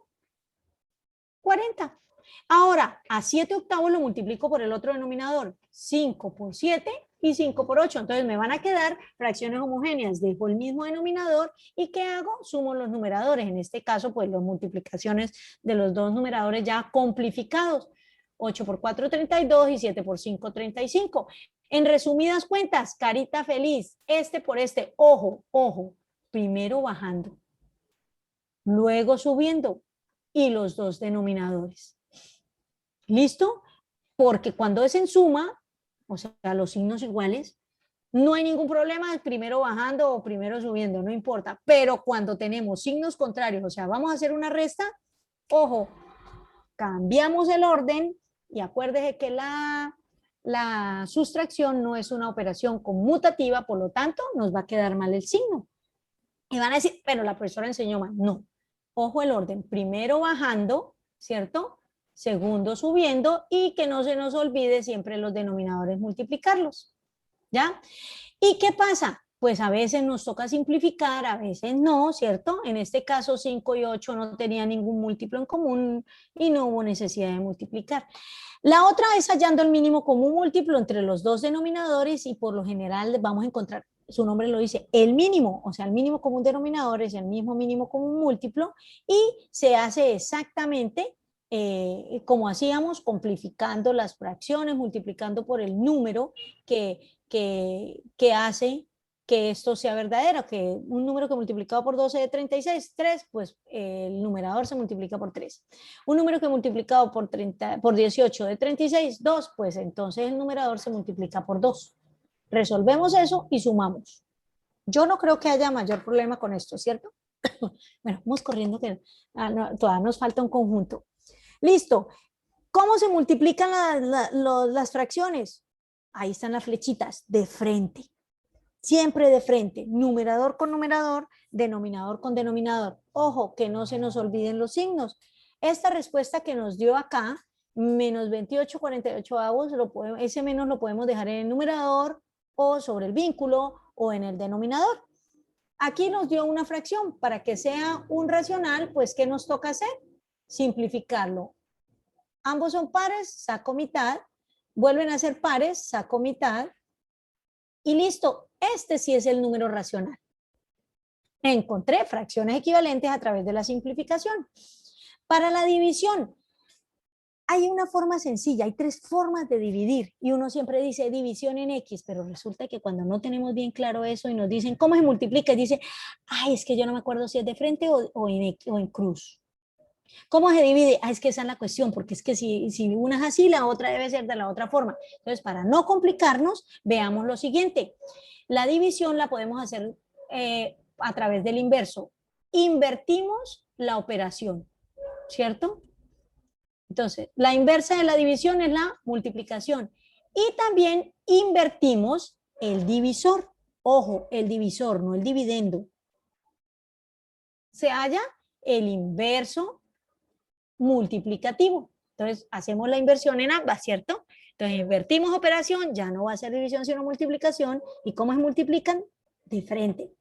40. Ahora, a 7 octavos lo multiplico por el otro denominador, 5 por 7 y 5 por 8. Entonces me van a quedar fracciones homogéneas, dejo el mismo denominador y ¿qué hago? Sumo los numeradores, en este caso pues las multiplicaciones de los dos numeradores ya simplificados. 8 por 4, 32 y 7 por 5, 35. En resumidas cuentas, carita feliz, este por este, ojo, ojo, primero bajando, luego subiendo y los dos denominadores. ¿Listo? Porque cuando es en suma, o sea, los signos iguales, no hay ningún problema, primero bajando o primero subiendo, no importa. Pero cuando tenemos signos contrarios, o sea, vamos a hacer una resta, ojo, cambiamos el orden y acuérdese que la sustracción no es una operación conmutativa, por lo tanto, nos va a quedar mal el signo. Y van a decir, pero la profesora enseñó mal. No, ojo el orden, primero bajando, ¿cierto? Segundo subiendo y que no se nos olvide siempre los denominadores multiplicarlos, ¿ya? ¿Y qué pasa? Pues a veces nos toca simplificar, a veces no, ¿cierto? En este caso 5 y 8 no tenían ningún múltiplo en común y no hubo necesidad de multiplicar. La otra es hallando el mínimo común múltiplo entre los dos denominadores y por lo general vamos a encontrar, su nombre lo dice, el mínimo, o sea, el mínimo común denominador es el mismo mínimo común múltiplo y se hace exactamente como hacíamos, simplificando las fracciones, multiplicando por el número que hace que esto sea verdadero, que un número que multiplicado por 12 de 36, 3, pues el numerador se multiplica por 3. Un número que multiplicado por 18 de 36, 2, pues entonces el numerador se multiplica por 2. Resolvemos eso y sumamos. Yo no creo que haya mayor problema con esto, ¿cierto? Bueno, vamos corriendo que todavía nos falta un conjunto. Listo. ¿Cómo se multiplican las fracciones? Ahí están las flechitas, de frente. Siempre de frente, numerador con numerador, denominador con denominador. Ojo, que no se nos olviden los signos. Esta respuesta que nos dio acá, menos 28/48, ese menos lo podemos dejar en el numerador o sobre el vínculo o en el denominador. Aquí nos dio una fracción. Para que sea un racional, pues, ¿qué nos toca hacer? Simplificarlo. Ambos son pares, saco mitad. Vuelven a ser pares, saco mitad. Y listo, este sí es el número racional. Encontré fracciones equivalentes a través de la simplificación. Para la división, hay una forma sencilla, hay 3 formas de dividir. Y uno siempre dice división en X, pero resulta que cuando no tenemos bien claro eso y nos dicen cómo se multiplica, y dice, ay, es que yo no me acuerdo si es de frente o en cruz. ¿Cómo se divide? Es que esa es la cuestión, porque es que si una es así, la otra debe ser de la otra forma. Entonces, para no complicarnos, veamos lo siguiente. La división la podemos hacer a través del inverso. Invertimos la operación, ¿cierto? Entonces, la inversa de la división es la multiplicación. Y también invertimos el divisor. Ojo, el divisor, no el dividendo. Se halla el inverso multiplicativo. Entonces, hacemos la inversión en ambas, ¿cierto? Entonces, invertimos operación, ya no va a ser división, sino multiplicación. ¿Y cómo se multiplican? De frente.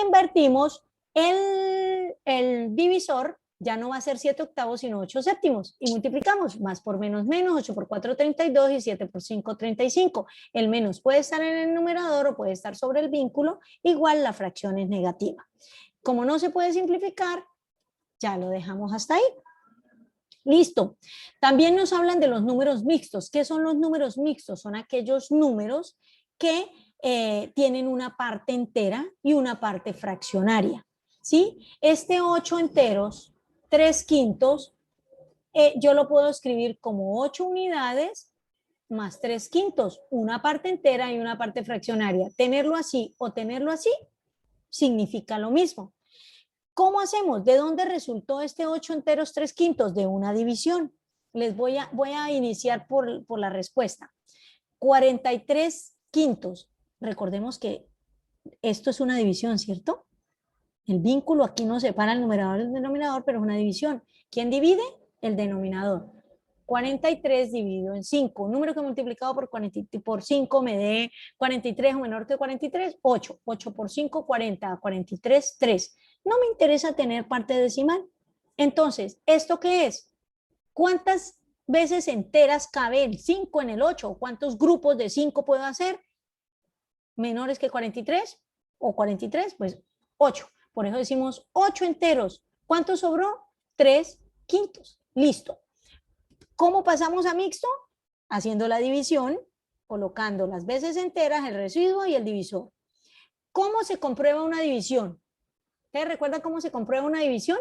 Invertimos el divisor, ya no va a ser 7/8, sino 8/7. Y multiplicamos, más por menos menos, 8 por 4, 32, y 7 por 5, 35. El menos puede estar en el numerador o puede estar sobre el vínculo, igual la fracción es negativa. Como no se puede simplificar, ya lo dejamos hasta ahí. Listo. También nos hablan de los números mixtos. ¿Qué son los números mixtos? Son aquellos números que tienen una parte entera y una parte fraccionaria. ¿Sí? Este 8 enteros, 3/5, yo lo puedo escribir como 8 unidades más 3/5, una parte entera y una parte fraccionaria. Tenerlo así o tenerlo así significa lo mismo. ¿Cómo hacemos? ¿De dónde resultó este 8 enteros 3/5? De una división. Les voy a iniciar por la respuesta. 43/5. Recordemos que esto es una división, ¿cierto? El vínculo aquí nos separa el numerador del denominador, pero es una división. ¿Quién divide? El denominador. 43 dividido en 5. Un número que multiplicado por 5 me dé 43 o menor que 43, 8. 8 por 5, 40. 43, 3. No me interesa tener parte decimal. Entonces, ¿esto qué es? ¿Cuántas veces enteras cabe el 5 en el 8? ¿Cuántos grupos de 5 puedo hacer? ¿Menores que 43 o 43? Pues 8. Por eso decimos 8 enteros. ¿Cuánto sobró? 3/5. Listo. ¿Cómo pasamos a mixto? Haciendo la división, colocando las veces enteras, el residuo y el divisor. ¿Cómo se comprueba una división? ¿Ustedes recuerdan cómo se comprueba una división?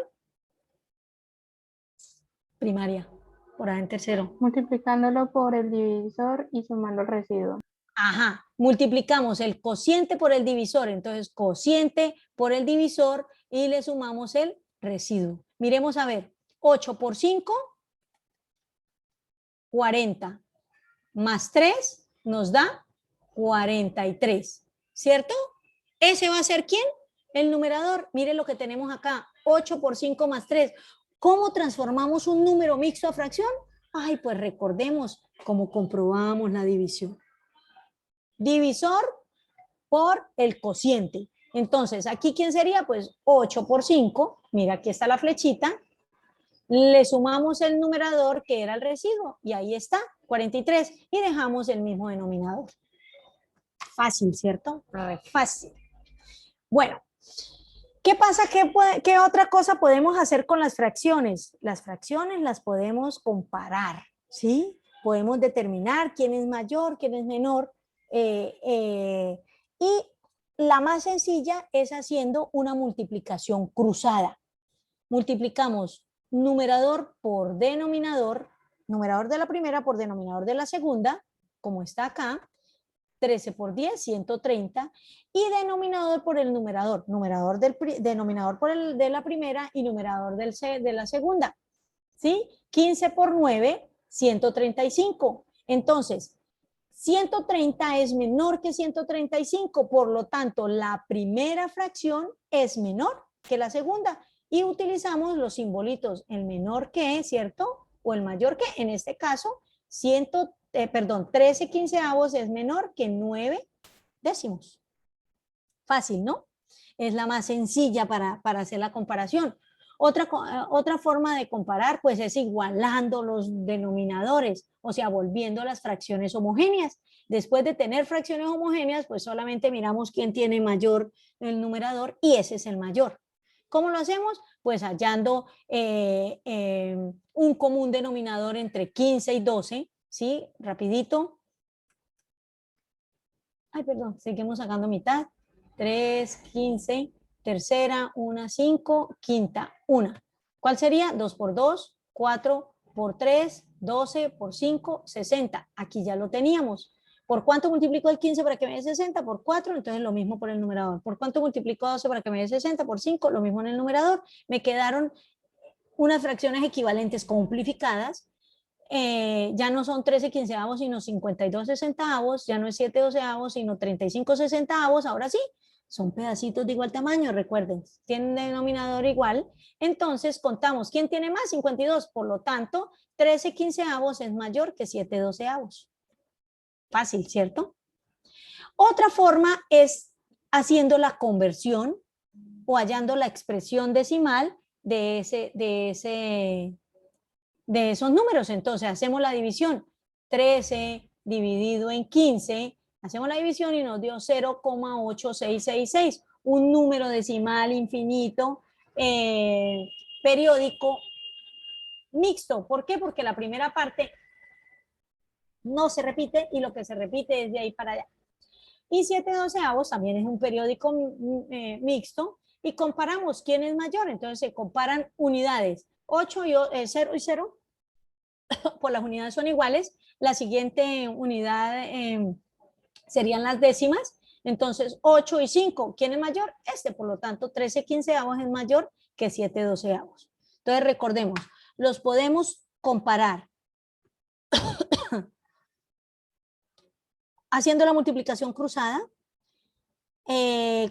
Primaria, por ahí en tercero. Multiplicándolo por el divisor y sumando el residuo. Ajá, multiplicamos el cociente por el divisor, entonces cociente por el divisor y le sumamos el residuo. Miremos a ver, 8 por 5, 40, más 3 nos da 43, ¿cierto? ¿Ese va a ser quién? El numerador. Mire lo que tenemos acá, 8 por 5 más 3. ¿Cómo transformamos un número mixto a fracción? Ay, pues recordemos cómo comprobamos la división. Divisor por el cociente. Entonces, ¿aquí quién sería? Pues 8 por 5, mira, aquí está la flechita, le sumamos el numerador que era el residuo y ahí está, 43, y dejamos el mismo denominador. Fácil, ¿cierto? Fácil. Bueno, ¿qué pasa? ¿Qué otra cosa podemos hacer con las fracciones? Las fracciones las podemos comparar, ¿sí? Podemos determinar quién es mayor, quién es menor, y la más sencilla es haciendo una multiplicación cruzada. Multiplicamos numerador por denominador, numerador de la primera por denominador de la segunda, como está acá. 13 por 10, 130. Y denominador por el numerador. Denominador por el de la primera y numerador de la segunda. ¿Sí? 15 por 9, 135. Entonces, 130 es menor que 135, por lo tanto, la primera fracción es menor que la segunda. Y utilizamos los simbolitos, el menor que, ¿cierto? O el mayor que, en este caso, 13 quinceavos es menor que 9 décimos. Fácil, ¿no? Es la más sencilla para hacer la comparación. Otra forma de comparar, pues, es igualando los denominadores, o sea, volviendo las fracciones homogéneas. Después de tener fracciones homogéneas, pues solamente miramos quién tiene mayor el numerador y ese es el mayor. ¿Cómo lo hacemos? Pues hallando un común denominador entre 15 y 12, ¿sí? Rapidito. Ay, perdón, seguimos sacando mitad. 3, 15, tercera, 1, 5, quinta, 1. ¿Cuál sería? 2 por 2, 4 por 3, 12 por 5, 60. Aquí ya lo teníamos. ¿Por cuánto multiplico el 15 para que me dé 60? Por 4, entonces lo mismo por el numerador. ¿Por cuánto multiplico 12 para que me dé 60? Por 5, lo mismo en el numerador. Me quedaron unas fracciones equivalentes simplificadas. Ya no son 13 quinceavos, sino 52 sesentavos. Ya no es 7 doceavos, sino 35 sesentavos. Ahora sí, son pedacitos de igual tamaño, recuerden, tienen denominador igual. Entonces contamos, ¿quién tiene más? 52, por lo tanto, 13 quinceavos es mayor que 7 doceavos. Fácil, ¿cierto? Otra forma es haciendo la conversión o hallando la expresión decimal de esos números. Entonces hacemos la división, 13 dividido en 15, hacemos la división y nos dio 0,8666, un número decimal infinito, periódico, mixto. ¿Por qué? Porque la primera parte no se repite y lo que se repite es de ahí para allá. Y 7 doceavos también es un periódico mixto y comparamos quién es mayor. Entonces se comparan unidades, 8 y 0 y 0, por las unidades son iguales. La siguiente unidad serían las décimas. Entonces 8 y 5, ¿quién es mayor? Por lo tanto 13 quinceavos es mayor que 7 doceavos. Entonces recordemos, los podemos comparar haciendo la multiplicación cruzada,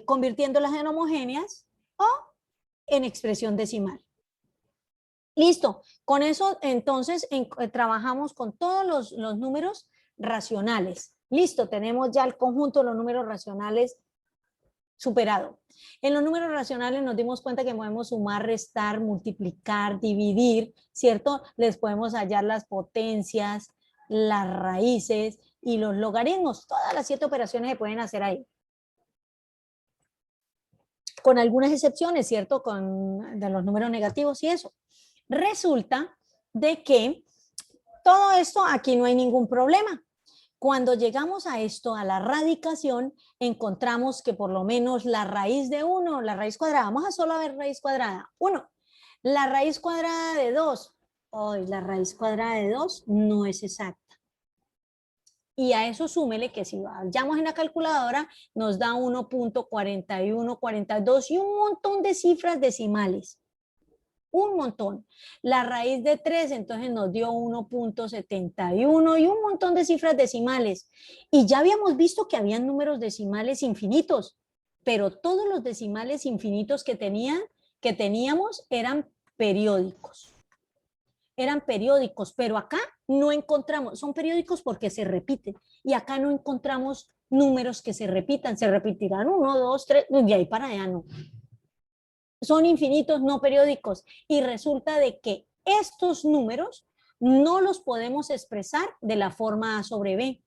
convirtiéndolas en homogéneas o en expresión decimal. Listo, con eso entonces trabajamos con todos los números racionales. Listo, tenemos ya el conjunto de los números racionales superado. En los números racionales nos dimos cuenta que podemos sumar, restar, multiplicar, dividir, ¿cierto? Les podemos hallar las potencias, las raíces y los logaritmos. Todas las 7 operaciones se pueden hacer ahí. Con algunas excepciones, ¿cierto? De los números negativos y eso. Resulta de que todo esto aquí no hay ningún problema. Cuando llegamos a esto, a la radicación, encontramos que por lo menos la raíz de 1, la raíz cuadrada, vamos a solo ver raíz cuadrada, 1. La raíz cuadrada de 2, hoy la raíz cuadrada de 2 no es exacta. Y a eso súmele que si vayamos en la calculadora nos da 1.4142 y un montón de cifras decimales. Un montón. La raíz de 3 entonces nos dio 1.71 y un montón de cifras decimales. Y ya habíamos visto que habían números decimales infinitos, pero todos los decimales infinitos que teníamos eran periódicos. Eran periódicos, pero acá no encontramos, son periódicos porque se repiten, y acá no encontramos números que se repitan, se repetirán 1, 2, 3, de ahí para allá no. Son infinitos no periódicos, y resulta de que estos números no los podemos expresar de la forma A sobre B.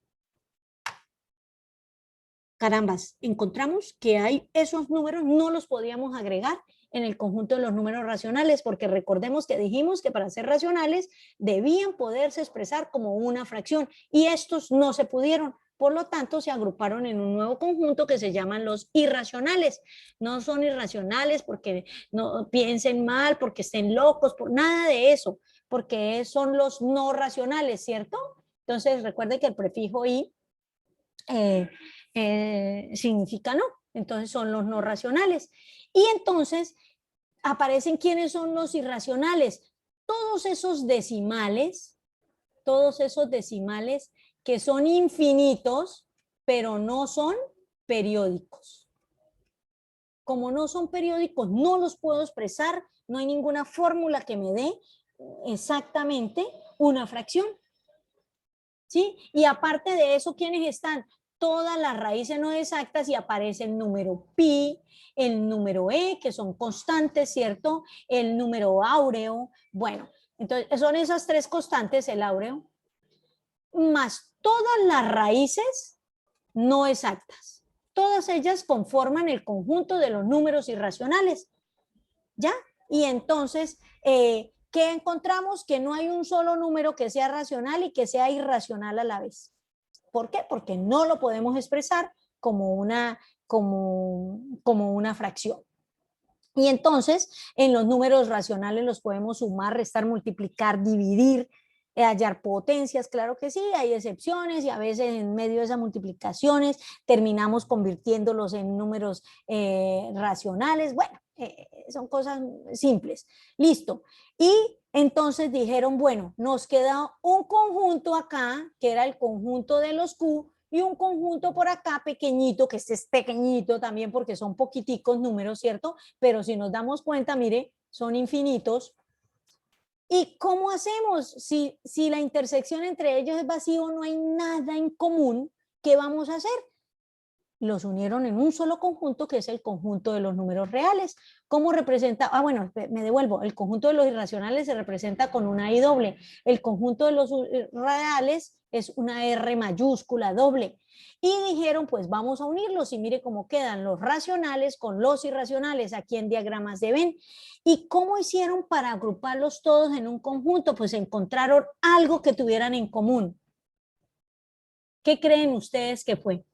Carambas, encontramos que hay esos números, no los podíamos agregar en el conjunto de los números racionales, porque recordemos que dijimos que para ser racionales debían poderse expresar como una fracción, y estos no se pudieron. Por lo tanto, se agruparon en un nuevo conjunto que se llaman los irracionales. No son irracionales porque no piensen mal, porque estén locos, por nada de eso, porque son los no racionales, ¿cierto? Entonces, recuerde que el prefijo i significa no. Entonces son los no racionales. Y entonces aparecen quiénes son los irracionales. Todos esos decimales que son infinitos, pero no son periódicos. Como no son periódicos, no los puedo expresar, no hay ninguna fórmula que me dé exactamente una fracción. ¿Sí? Y aparte de eso, ¿quiénes están? Todas las raíces no exactas y aparece el número pi, el número e, que son constantes, ¿cierto? El número áureo. Bueno, entonces son esas tres constantes, el áureo, más todas las raíces no exactas. Todas ellas conforman el conjunto de los números irracionales. ¿Ya? Y entonces, ¿qué encontramos? Que no hay un solo número que sea racional y que sea irracional a la vez. ¿Por qué? Porque no lo podemos expresar como una fracción. Y entonces, en los números racionales los podemos sumar, restar, multiplicar, dividir, hallar potencias, claro que sí, hay excepciones y a veces en medio de esas multiplicaciones terminamos convirtiéndolos en números racionales. Bueno, son cosas simples. Listo. Y entonces dijeron, bueno, nos queda un conjunto acá, que era el conjunto de los Q, y un conjunto por acá pequeñito, que este es pequeñito también porque son poquiticos números, ¿cierto? Pero si nos damos cuenta, mire, son infinitos. ¿Y cómo hacemos? Si la intersección entre ellos es vacío, no hay nada en común, ¿qué vamos a hacer? Los unieron en un solo conjunto, que es el conjunto de los números reales. ¿Cómo representa? Ah, bueno, me devuelvo. El conjunto de los irracionales se representa con una I doble. El conjunto de los reales es una R mayúscula doble. Y dijeron, pues vamos a unirlos y mire cómo quedan los racionales con los irracionales aquí en diagramas de Venn. ¿Y cómo hicieron para agruparlos todos en un conjunto? Pues encontraron algo que tuvieran en común. ¿Qué creen ustedes que fue?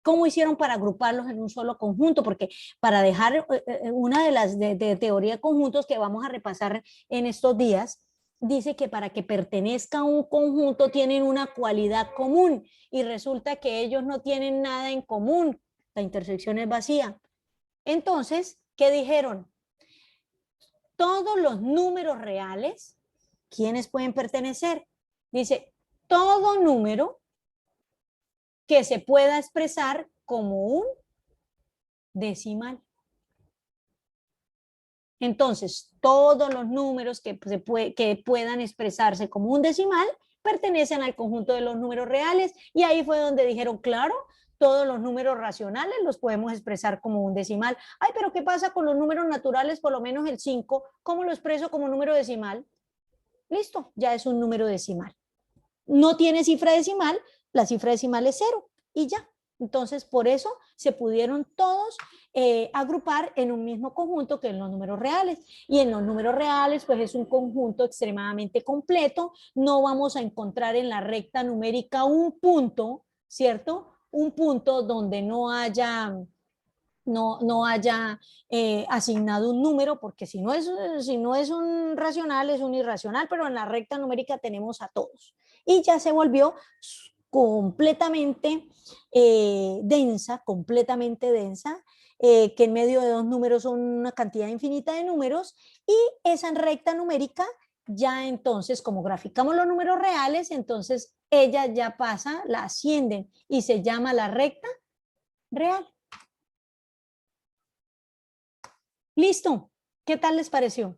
¿Cómo hicieron para agruparlos en un solo conjunto? Porque para dejar una de las de teoría de conjuntos que vamos a repasar en estos días, dice que para que pertenezca a un conjunto tienen una cualidad común y resulta que ellos no tienen nada en común. La intersección es vacía. Entonces, ¿qué dijeron? Todos los números reales, ¿quiénes pueden pertenecer? Dice, todo número que se pueda expresar como un decimal. Entonces, todos los números que puedan expresarse como un decimal pertenecen al conjunto de los números reales y ahí fue donde dijeron, claro, todos los números racionales los podemos expresar como un decimal. Ay, pero ¿qué pasa con los números naturales? Por lo menos el 5, ¿cómo lo expreso como número decimal? Listo, ya es un número decimal. No tiene cifra decimal, la cifra decimal es 0 y ya. Entonces, por eso se pudieron todos agrupar en un mismo conjunto que en los números reales. Y en los números reales, pues es un conjunto extremadamente completo. No vamos a encontrar en la recta numérica un punto, ¿cierto? Un punto donde no haya asignado un número, porque si no es un racional, es un irracional, pero en la recta numérica tenemos a todos. Y ya se volvió completamente densa, que en medio de dos números son una cantidad infinita de números, y esa recta numérica ya entonces, como graficamos los números reales, entonces ella ya pasa, la ascienden y se llama la recta real. Listo. ¿Qué tal les pareció?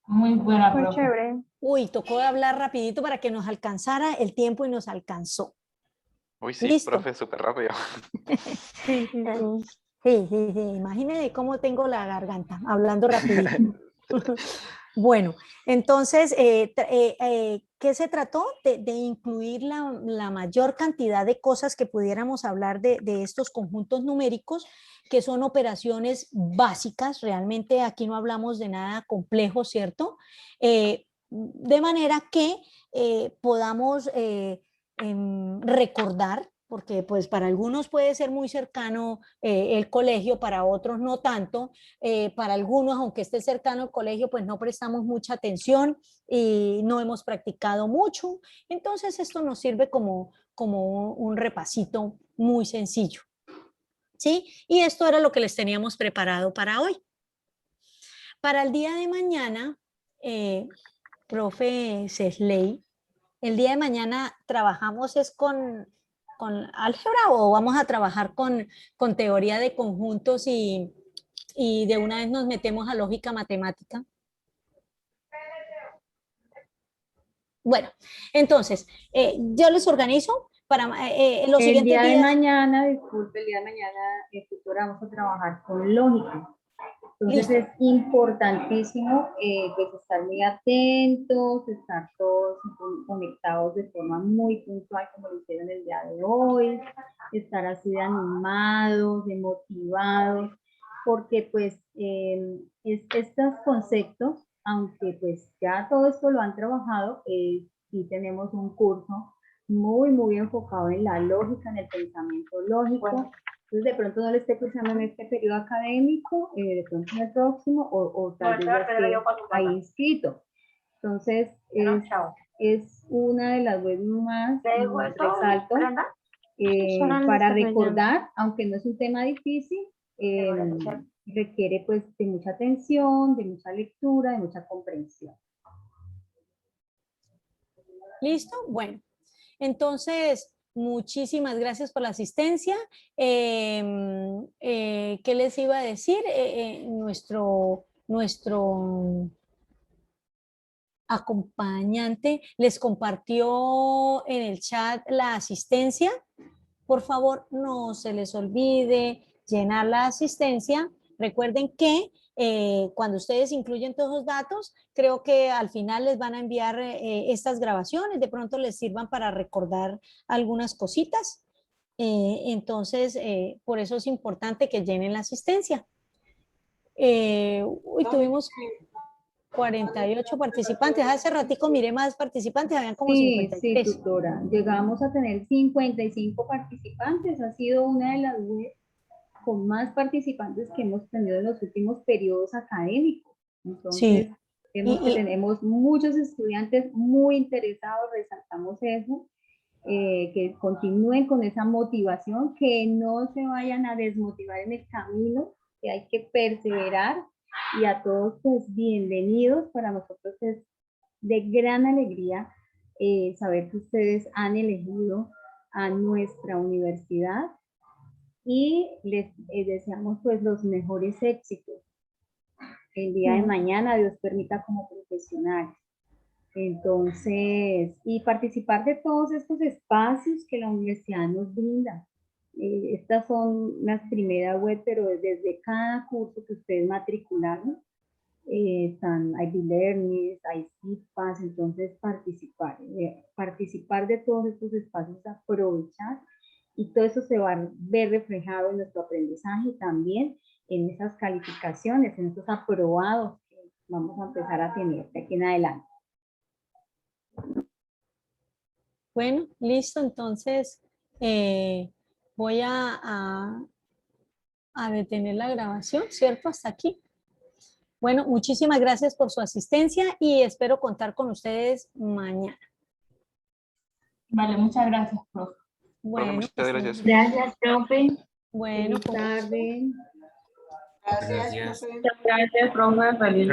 Muy buena, Muy profe. chévere. Uy, tocó hablar rapidito para que nos alcanzara el tiempo y nos alcanzó. Uy, sí, Listo. profe, súper rápido. Sí, sí, sí. Sí. Imagínense cómo tengo la garganta, hablando rapidito. Bueno, entonces, ¿qué se trató? De incluir la mayor cantidad de cosas que pudiéramos hablar de estos conjuntos numéricos, que son operaciones básicas. Realmente aquí no hablamos de nada complejo, ¿cierto? De manera que podamos recordar porque pues para algunos puede ser muy cercano el colegio, para otros no tanto. Para algunos, aunque esté cercano el colegio, pues no prestamos mucha atención y no hemos practicado mucho. Entonces esto nos sirve como un repasito muy sencillo, ¿sí? Y esto era lo que les teníamos preparado para hoy. Para el día de mañana, profe Cesley, el día de mañana trabajamos es con álgebra o vamos a trabajar con teoría de conjuntos y de una vez nos metemos a lógica matemática. Bueno, entonces, yo les organizo para los El siguientes día de días. mañana, disculpe, el día de mañana, tutora, vamos a trabajar con lógica. Entonces Listo. es importantísimo pues estar muy atentos, estar todos conectados de forma muy puntual como lo hicieron el día de hoy, estar así de animados, de motivados, porque pues estos conceptos, aunque pues ya todo esto lo han trabajado, sí tenemos un curso muy enfocado en la lógica, en el pensamiento lógico. Bueno. Entonces, de pronto no lo esté cursando en este periodo académico, de pronto en el próximo, o tal vez ya esté ahí inscrito. Entonces, es una de las webs más resalto para recordar, aunque no es un tema difícil, requiere pues de mucha atención, de mucha lectura, de mucha comprensión. ¿Listo? Bueno, entonces, muchísimas gracias por la asistencia. ¿Qué les iba a decir? Nuestro acompañante les compartió en el chat la asistencia. Por favor, no se les olvide llenar la asistencia. Recuerden que cuando ustedes incluyen todos los datos, creo que al final les van a enviar estas grabaciones, de pronto les sirvan para recordar algunas cositas. Entonces, por eso es importante que llenen la asistencia. Tuvimos 48 participantes. Hace ratico miré más participantes, habían como 53. Sí, tutora. Llegamos a tener 55 participantes. Ha sido una de las webs con más participantes que hemos tenido en los últimos periodos académicos. Entonces, sí. vemos que tenemos muchos estudiantes muy interesados, resaltamos eso, que continúen con esa motivación, que no se vayan a desmotivar en el camino, que hay que perseverar, y a todos pues bienvenidos. Para nosotros es de gran alegría saber que ustedes han elegido a nuestra universidad y les deseamos pues los mejores éxitos el día de mañana, Dios permita, como profesionales. Entonces, y participar de todos estos espacios que la universidad nos brinda. Estas son las primeras web, pero desde cada curso que ustedes matricularon, están IB Learning, hay CIFAS, entonces participar de todos estos espacios, aprovechar, y todo eso se va a ver reflejado en nuestro aprendizaje y también en esas calificaciones, en esos aprobados que vamos a empezar a tener de aquí en adelante. Bueno, listo, entonces voy a detener la grabación, ¿cierto? Hasta aquí. Bueno, muchísimas gracias por su asistencia y espero contar con ustedes mañana. Vale, muchas gracias, profe. Bueno, Muchas gracias. Gracias, profe. Bueno, Feliz tarde. Gracias, profe. Feliz